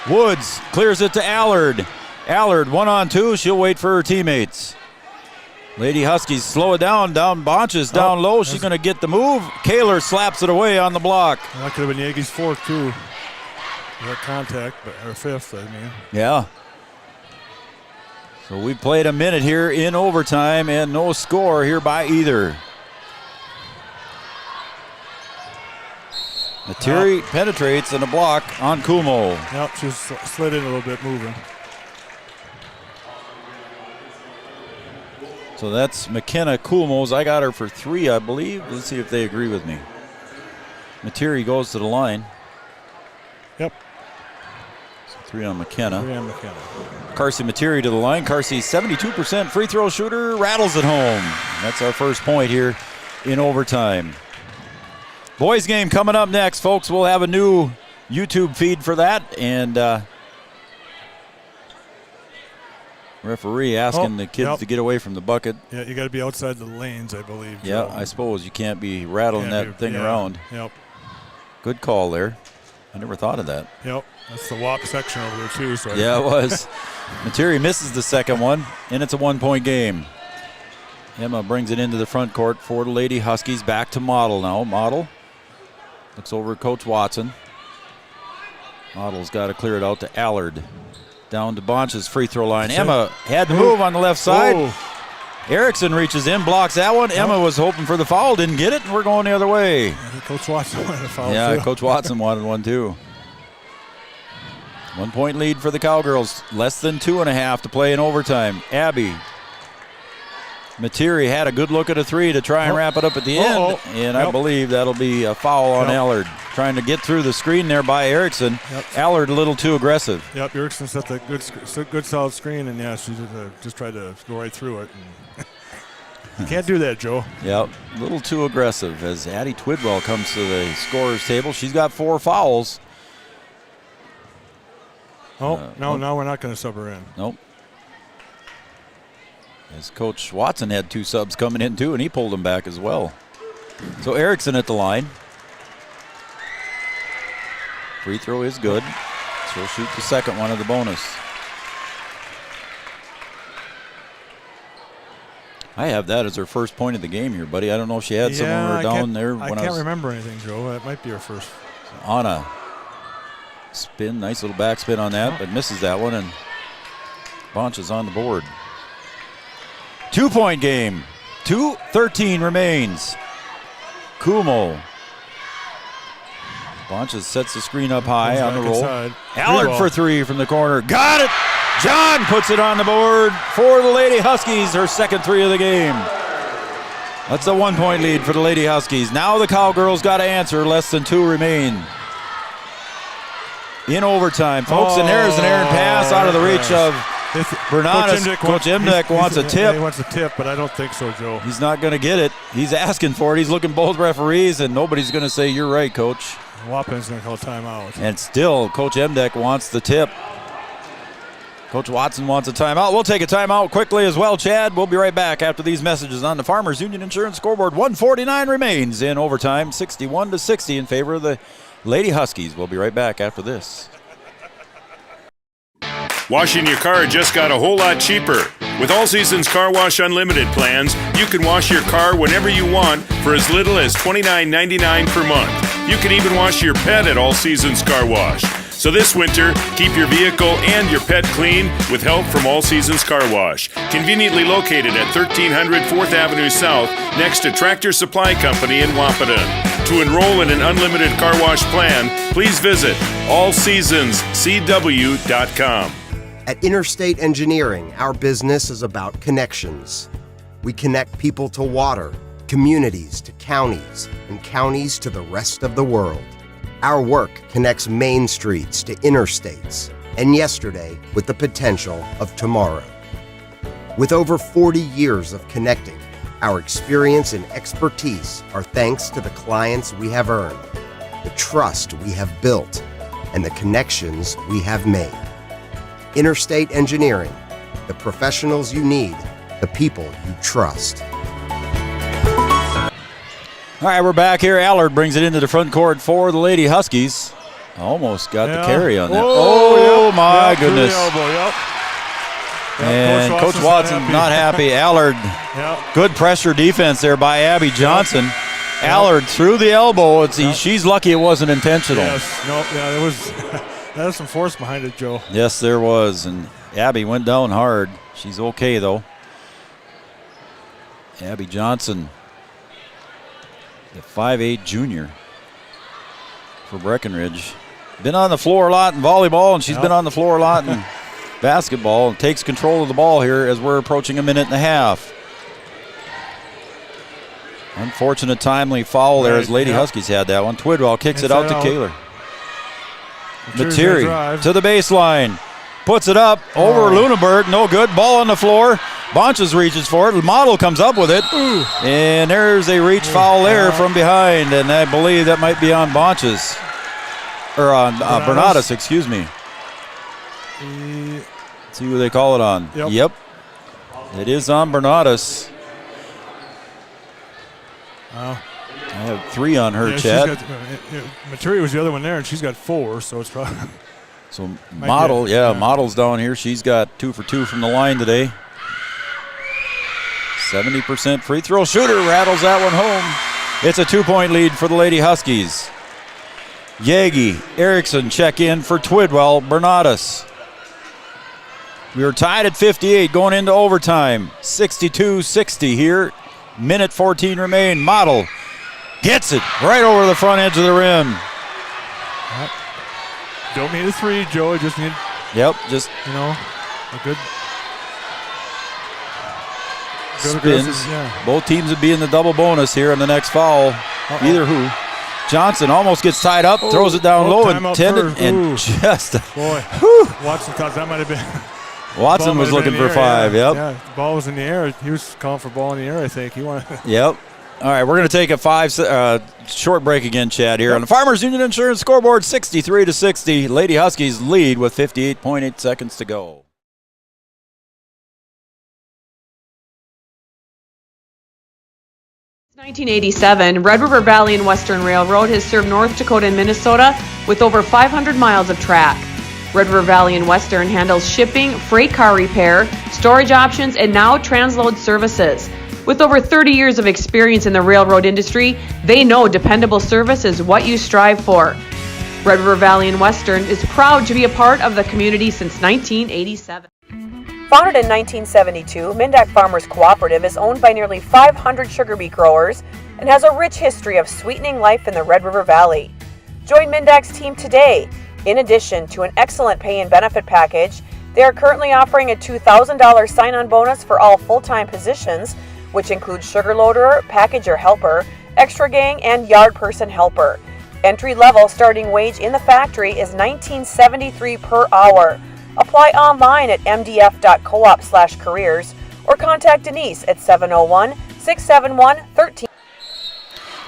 Woods clears it to Allard. Allard 1-on-2. She'll wait for her teammates. Lady Huskies slow it down. Bonches down low. She's going to get the move. Kaler slaps it away on the block. That could have been Yagi's 4th too. That contact, or 5th, I mean. Yeah. So we played a minute here in overtime and no score here by either. Materi penetrates and a block on Kumo. Yep, she's slid in a little bit, moving. So that's McKenna Kumos. I got her for 3, I believe. Let's see if they agree with me. Materi goes to the line. Yep. So 3 on McKenna. 3 on McKenna. Carsey Materi to the line. Carsey, 72% free throw shooter, rattles it home. That's our first point here in overtime. Boys game coming up next, folks. We'll have a new YouTube feed for that. And referee asking the kids to get away from the bucket. Yeah, you got to be outside the lanes, I believe. Yeah, I suppose you can't be rattling that thing around. Yep. Good call there. I never thought of that. Yep, that's the WAP section over there too. So yeah, it was. Materi misses the second one, and it's a 1-point game. Emma brings it into the front court for the Lady Huskies. Back to Model now. Model looks over at Coach Watson. Model's got to clear it out to Allard. Down to Bonch's free throw line. Emma had to move on the left side. Erickson reaches in, blocks that one. Emma was hoping for the foul, didn't get it, and we're going the other way. Coach Watson wanted a foul. Yeah, too. Coach Watson wanted one too. 1-point lead for the Cowgirls. Less than 2.5 to play in overtime. Abby. Materi had a good look at a 3 to try and wrap it up at the end, and I believe that'll be a foul on Allard. Trying to get through the screen there by Erickson. Allard a little too aggressive. Yep, Erickson set the good solid screen, and yeah, she just tried to go right through it. You can't do that, Joe. Yep, a little too aggressive as Addie Twidwell comes to the scorer's table. She's got 4 fouls. Now we're not going to sub her in. Nope. As Coach Watson had 2 subs coming in too, and he pulled them back as well. So Erickson at the line. Free throw is good. She'll shoot the second one of the bonus. I have that as her first point of the game here, buddy. I don't know if she had somewhere down there. I can't remember anything, Joe. That might be her first. Anna spin, nice little backspin on that, but misses that one, and Bonch is on the board. 2-point game. 2:13 remains. Kumo. Bonches sets the screen up high on the roll. Allard for 3 from the corner. Got it! John puts it on the board for the Lady Huskies, her second 3 of the game. That's a 1-point lead for the Lady Huskies. Now the Cowgirls got to answer. Less than 2 remain. In overtime, folks, and there's an errant pass out of the reach of Bernanis. Coach Imdek wants a tip. He wants a tip, but I don't think so, Joe. He's not going to get it. He's asking for it. He's looking both referees, and nobody's going to say, you're right, Coach. Wahpeton's going to call timeout. And still, Coach Imdek wants the tip. Coach Watson wants a timeout. We'll take a timeout quickly as well, Chad. We'll be right back after these messages on the Farmers Union Insurance scoreboard. 1:49 remains in overtime, 61-60 in favor of the Lady Huskies. We'll be right back after this. Washing your car just got a whole lot cheaper. With All Seasons Car Wash Unlimited plans, you can wash your car whenever you want for as little as $29.99 per month. You can even wash your pet at All Seasons Car Wash. So this winter, keep your vehicle and your pet clean with help from All Seasons Car Wash. Conveniently located at 1300 4th Avenue South, next to Tractor Supply Company in Wahpeton. To enroll in an unlimited car wash plan, please visit allseasonscw.com. At Interstate Engineering, our business is about connections. We connect people to water, communities to counties, and counties to the rest of the world. Our work connects main streets to interstates, and yesterday with the potential of tomorrow. With over 40 years of connecting, our experience and expertise are thanks to the clients we have earned, the trust we have built, and the connections we have made. Interstate Engineering, the professionals you need, the people you trust. All right, we're back here. Allard brings it into the front court for the Lady Huskies. Almost got the carry on that. My goodness. And Coach Watson not happy. Allard, good pressure defense there by Abby Johnson. Allard through the elbow. She's lucky it wasn't intentional. There was some force behind it, Joe. Yes, there was, and Abby went down hard. She's okay, though. Abby Johnson, the 5'8" junior. for Breckenridge. Been on the floor a lot in volleyball, and she's been on the floor a lot in basketball, and takes control of the ball here as we're approaching a minute and a half. Unfortunate timely foul there as Lady Huskies had that one. Twidwell kicks it out to Kaler. Materi to the baseline. Puts it up over Lunenburg. No good. Ball on the floor. Bonches reaches for it. Model comes up with it. And there's a reach foul there from behind. And I believe that might be on Bonches. Or on Bernatus, excuse me. Let's see who they call it on. Yep. It is on Bernatus. I have 3 on her, Chad. Materi was the other one there, and she's got 4, so it's probably. So Model, Model's down here. She's got 2 for 2 from the line today. 70% free throw shooter rattles that one home. It's a 2-point lead for the Lady Huskies. Yagi, Erickson check in for Twidwell, Bernatus. We are tied at 58 going into overtime. 62-60 here. Minute 14 remain. Model gets it right over the front edge of the rim. Don't need a 3, Joe. Just need. Just a good spins. Both teams would be in the double bonus here on the next foul. Either who. Johnson almost gets tied up, throws it down low, intended, and just. Boy, Watson thought that might have been. Watson was looking for 5. Yeah, the ball was in the air. He was calling for ball in the air, I think. He wanted. Yep. All right, we're going to take a short break again, Chad, here on the Farmers Union Insurance scoreboard, 63-60. Lady Huskies lead with 58.8 seconds to go. Since 1987, Red River Valley and Western Railroad has served North Dakota and Minnesota with over 500 miles of track. Red River Valley and Western handles shipping, freight car repair, storage options, and now transload services. With over 30 years of experience in the railroad industry, they know dependable service is what you strive for. Red River Valley and Western is proud to be a part of the community since 1987. Founded in 1972, Mindak Farmers Cooperative is owned by nearly 500 sugar beet growers and has a rich history of sweetening life in the Red River Valley. Join Mindak's team today. In addition to an excellent pay and benefit package, they are currently offering a $2,000 sign-on bonus for all full-time positions, which includes sugar loader, packager helper, extra gang, and yard person helper. Entry-level starting wage in the factory is $19.73 per hour. Apply online at mdf.coop/careers or contact Denise at 701-671-13.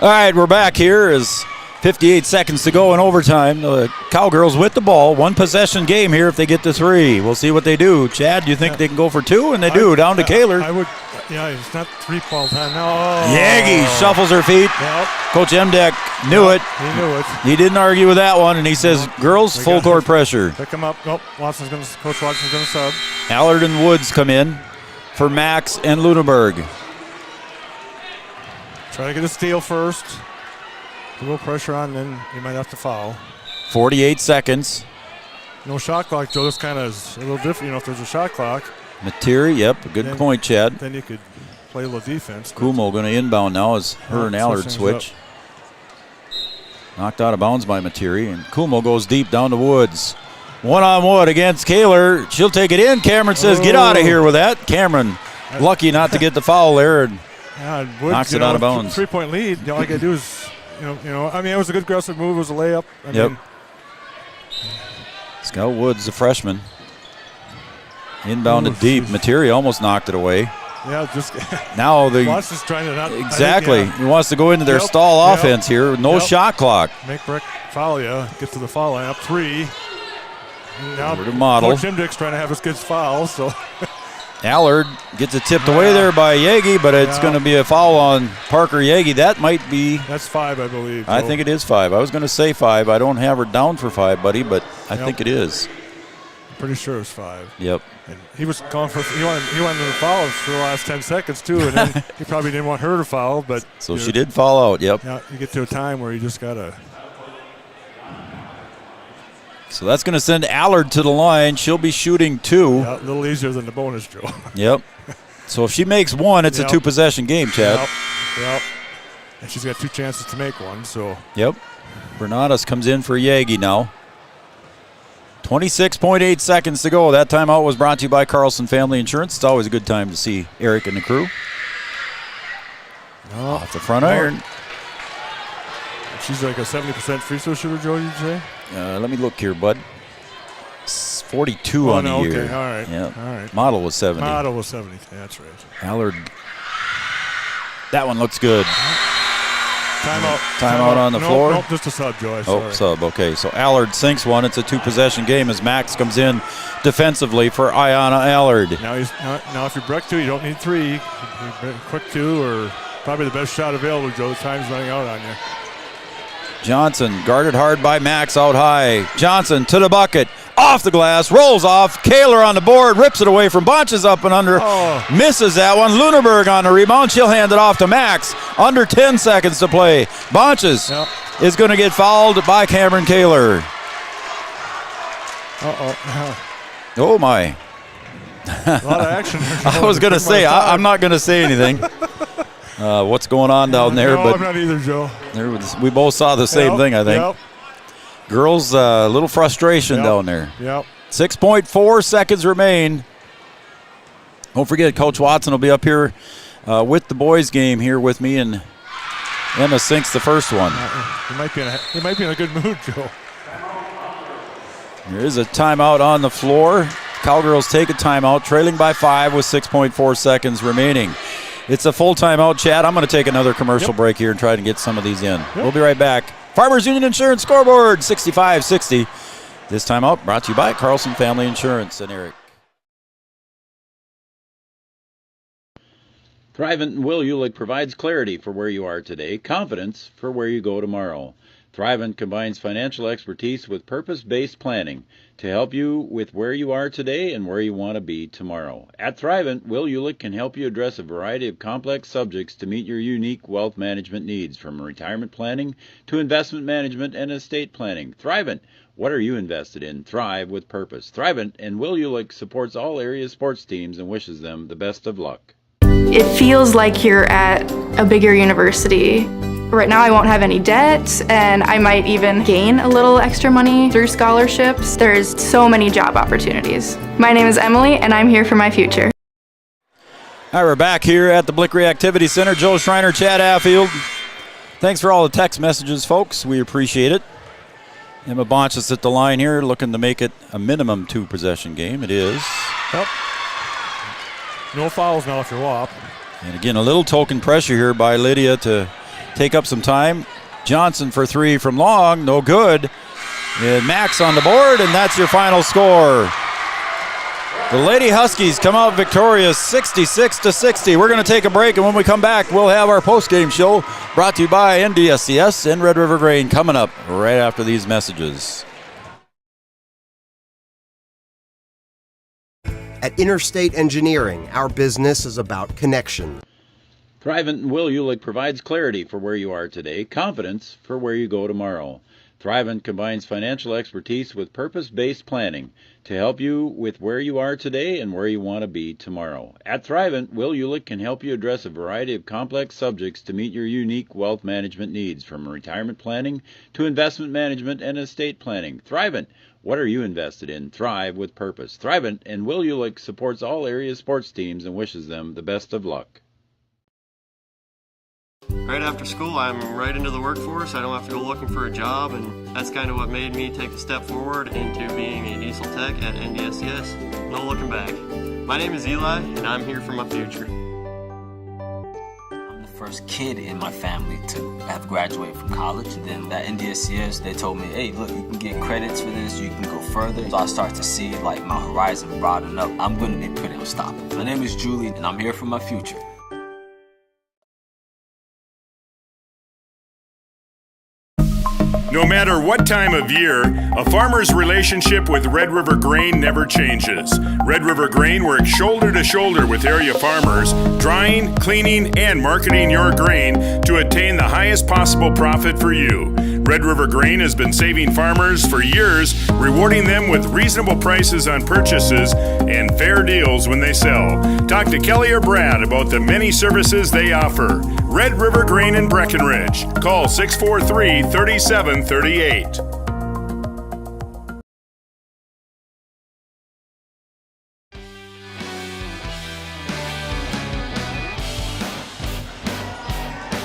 All right, we're back here as 58 seconds to go in overtime. The Cowgirls with the ball. 1 possession game here if they get to 3. We'll see what they do. Chad, do you think they can go for 2? And they do, down to Kaler. I would. Yeah, it's not 3-ball time. No. Yagi shuffles her feet. Yep. Coach Emdeck knew it. He knew it. He didn't argue with that one, and he says, girls, full court pressure. Pick him up. Nope. Coach Watson's going to sub. Allard and Woods come in for Max and Lunenburg. Try to get a steal first. A little pressure on, then you might have to foul. 48 seconds. No shot clock, Joe. This kind of is a little different, if there's a shot clock. Materi, yep, good point, Chad. Then you could play a little defense. Kumo going to inbound now as her and Allard switch. Knocked out of bounds by Materi, and Kumo goes deep down to Woods. 1-on-1 against Kaler. She'll take it in. Cameron says, get out of here with that. Cameron lucky not to get the foul there and Woods, knocks it out of bounds. 3-point lead. All I got to do is, it was a good aggressive move. It was a layup. I mean, Scout Woods, the freshman. Inbounded deep. Materi almost knocked it away. Yeah, just now Watson's trying to not exactly. He wants to go into their stall offense here. No shot clock. Make Breck foul you. Get to the foul line up 3. And now to Model. Coach Imdick's trying to have his kids foul. So Allard gets it tipped away there by Yagi, but it's going to be a foul on Parker Yagi. That might be. That's 5, I believe. I think it is 5. I was going to say 5. I don't have her down for 5, buddy, but I think it is. Pretty sure it's 5. Yep. And he was calling for. He wanted to foul for the last 10 seconds too, and then he probably didn't want her to foul, but so she did foul out. Yep. Yeah, you get to a time where you just gotta. So that's going to send Allard to the line. She'll be shooting 2. Yeah, a little easier than the bonus, Joe. Yep. So if she makes 1, it's a 2-possession game, Chad. Yep. and she's got 2 chances to make one. So. Yep. Bernadas comes in for Yagi now. 26.8 seconds to go. That timeout was brought to you by Carlson Family Insurance. It's always a good time to see Eric and the crew. Off the front iron. She's like a 70% free throw shooter, Joe, you'd say? Let me look here, bud. 42 on the year. Okay, all right. Yeah. All right. Model was 70. Model was 70. That's right. Allard. That one looks good. Timeout on the floor. Nope, just a sub, Joe. Oh, sub. Okay. So Allard sinks one. It's a 2-possession game as Max comes in defensively for Ayanna Allard. Now if you break 2, you don't need 3. Quick 2 or probably the best shot available, Joe. The time's running out on you. Johnson guarded hard by Max out high. Johnson to the bucket. Off the glass. Rolls off. Kaler on the board. Rips it away from Bonches up and under. Oh. Misses that one. Lunenburg on the rebound. She'll hand it off to Max. Under 10 seconds to play. Bonches is going to get fouled by Cameron Kaler. Oh, my. A lot of action. I was going to say, I'm not going to say anything. What's going on down there? No, but I'm not either, Joe. We both saw the same thing, I think. Yep. Girls, a little frustration down there. Yep. 6.4 seconds remain. Don't forget, Coach Watson will be up here with the boys' game here with me, and Emma sinks the first one. He might be in a good mood, Joe. There is a timeout on the floor. Cowgirls take a timeout, trailing by 5 with 6.4 seconds remaining. It's a full timeout, Chad. I'm going to take another commercial break here and try to get some of these in. We'll be right back. Farmers Union Insurance scoreboard, 65-60. This timeout brought to you by Carlson Family Insurance and Eric. Thrivent and Will Ulick provides clarity for where you are today, confidence for where you go tomorrow. Thrivent combines financial expertise with purpose-based planning to help you with where you are today and where you want to be tomorrow. At Thrivent, Will Ulick can help you address a variety of complex subjects to meet your unique wealth management needs, from retirement planning to investment management and estate planning. Thrivent, what are you invested in? Thrive with purpose. Thrivent and Will Ulick supports all area sports teams and wishes them the best of luck. It feels like you're at a bigger university. Right now I won't have any debt, and I might even gain a little extra money through scholarships. There's so many job opportunities. My name is Emily, and I'm here for my future. All right, we're back here at the Blick Reactivity Center. Joe Schreiner, Chad Affield. Thanks for all the text messages, folks. We appreciate it. Emma Bonches at the line here, looking to make it a minimum 2-possession game. It is. Yep. No fouls now if you're WAP. And again, a little token pressure here by Lydia to take up some time. Johnson for 3 from long, no good. And Max on the board, and that's your final score. The Lady Huskies come out victorious 66-60. We're going to take a break, and when we come back, we'll have our post-game show brought to you by NDSCS and Red River Grain coming up right after these messages. At Interstate Engineering, our business is about connection. Thrivent and Will Ulick provides clarity for where you are today, confidence for where you go tomorrow. Thrivent combines financial expertise with purpose-based planning to help you with where you are today and where you want to be tomorrow. At Thrivent, Will Ulick can help you address a variety of complex subjects to meet your unique wealth management needs, from retirement planning to investment management and estate planning. Thrivent, what are you invested in? Thrive with purpose. Thrivent and Will Ulick supports all area sports teams and wishes them the best of luck. Right after school, I'm right into the workforce. I don't have to go looking for a job, and that's kind of what made me take a step forward into being a diesel tech at NDSCS. No looking back. My name is Eli, and I'm here for my future. I'm the first kid in my family to have graduated from college. And then at NDSCS, they told me, hey, look, you can get credits for this, you can go further. So I start to see like my horizon broaden up. I'm going to be pretty unstoppable. My name is Julie, and I'm here for my future. No matter what time of year, a farmer's relationship with Red River Grain never changes. Red River Grain works shoulder to shoulder with area farmers, drying, cleaning, and marketing your grain to attain the highest possible profit for you. Red River Grain has been saving farmers for years, rewarding them with reasonable prices on purchases and fair deals when they sell. Talk to Kelly or Brad about the many services they offer. Red River Grain in Breckenridge. Call 643-3738.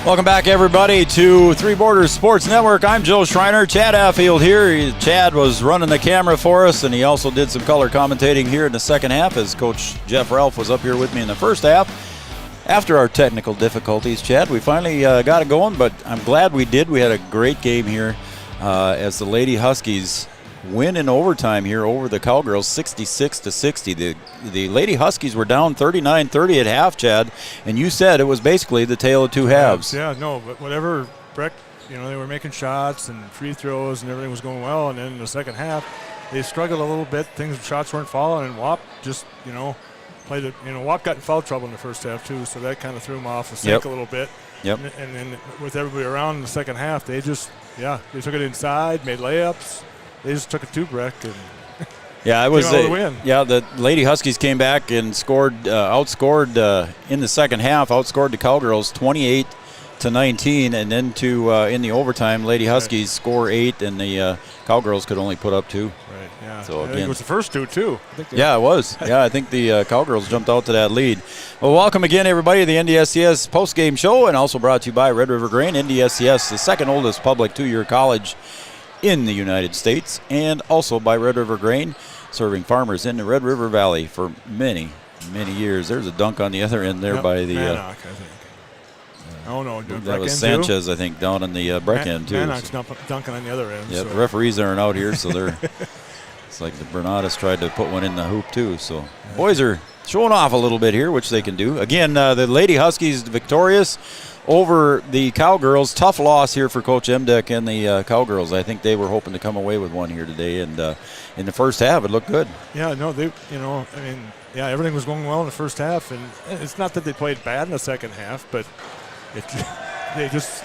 Welcome back, everybody, to Three Borders Sports Network. I'm Joe Schreiner. Chad Affield here. Chad was running the camera for us, and he also did some color commentating here in the second half as Coach Jeff Ralph was up here with me in the first half. After our technical difficulties, Chad, we finally got it going, but I'm glad we did. We had a great game here as the Lady Huskies win in overtime here over the Cowgirls, 66-60. The Lady Huskies were down 39-30 at half, Chad, and you said it was basically the tale of two halves. Yeah, no, but whatever, Breck, they were making shots and free throws and everything was going well, and then in the second half, they struggled a little bit. Shots weren't falling, and Wap just, played it. Wap got in foul trouble in the first half too, so that kind of threw him off the sync a little bit. Yep. And then with everybody around in the second half, they just, they took it inside, made layups. They just took it to Breck and it was the win. Yeah, the Lady Huskies came back and outscored in the second half, outscored the Cowgirls 28-19, and then in the overtime, Lady Huskies score 8, and the Cowgirls could only put up 2. Right. Yeah. So again, I think it was the first 2 too. It was. Yeah, I think the Cowgirls jumped out to that lead. Well, welcome again, everybody, to the NDSCS post-game show, and also brought to you by Red River Grain. NDSCS, the second oldest public two-year college in the United States, and also by Red River Grain, serving farmers in the Red River Valley for many, many years. There's a dunk on the other end there by the Mannock, I think. That was Sanchez, I think, down on the Breck end too. Mannock's dunking on the other end. Yeah, the referees aren't out here, so they're. It's like the Bernadas tried to put one in the hoop too. So boys are showing off a little bit here, which they can do. Again, the Lady Huskies victorious over the Cowgirls. Tough loss here for Coach Emdeck and the Cowgirls. I think they were hoping to come away with one here today, and in the first half it looked good. Yeah, no, everything was going well in the first half, and it's not that they played bad in the second half, but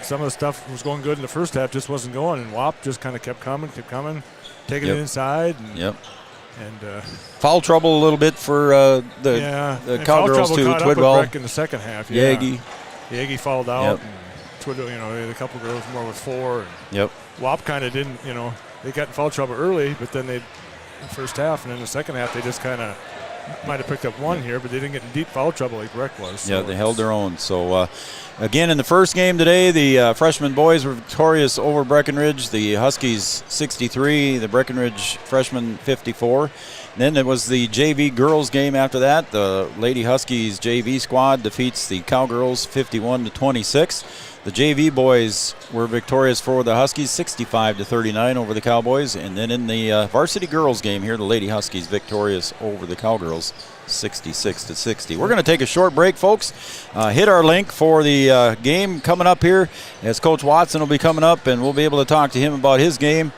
some of the stuff was going good in the first half, just wasn't going, and Wap just kind of kept coming, taking it inside. And, and foul trouble a little bit for the Cowgirls too. Twidwell in the second half. Yagi fouled out. Yep. And Twidwell, a couple girls more with 4. And Wap kind of didn't. They got in foul trouble early, but then in the first half, and in the second half they just kind of might have picked up one here, but they didn't get in deep foul trouble like Breck was. So they held their own. So again, in the first game today, the freshman boys were victorious over Breckenridge. The Huskies 63, the Breckenridge freshmen 54. Then it was the JV girls game after that. The Lady Huskies JV squad defeats the Cowgirls 51-26. The JV boys were victorious for the Huskies 65-39 over the Cowboys. And then in the varsity girls game here, the Lady Huskies victorious over the Cowgirls 66-60. We're going to take a short break, folks. Hit our link for the game coming up here, as Coach Watson will be coming up, and we'll be able to talk to him about his game.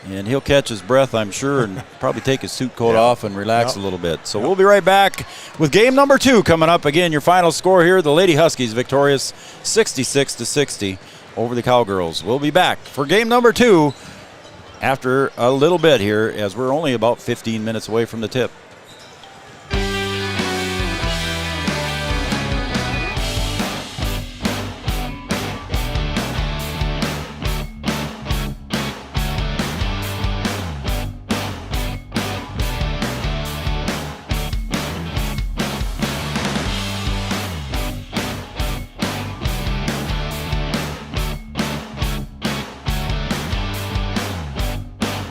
And he'll catch his breath, I'm sure, and probably take his suit coat off and relax a little bit. So we'll be right back with game number 2 coming up. Again, your final score here, the Lady Huskies victorious 66-60 over the Cowgirls. We'll be back for game number 2 after a little bit here, as we're only about 15 minutes away from the tip.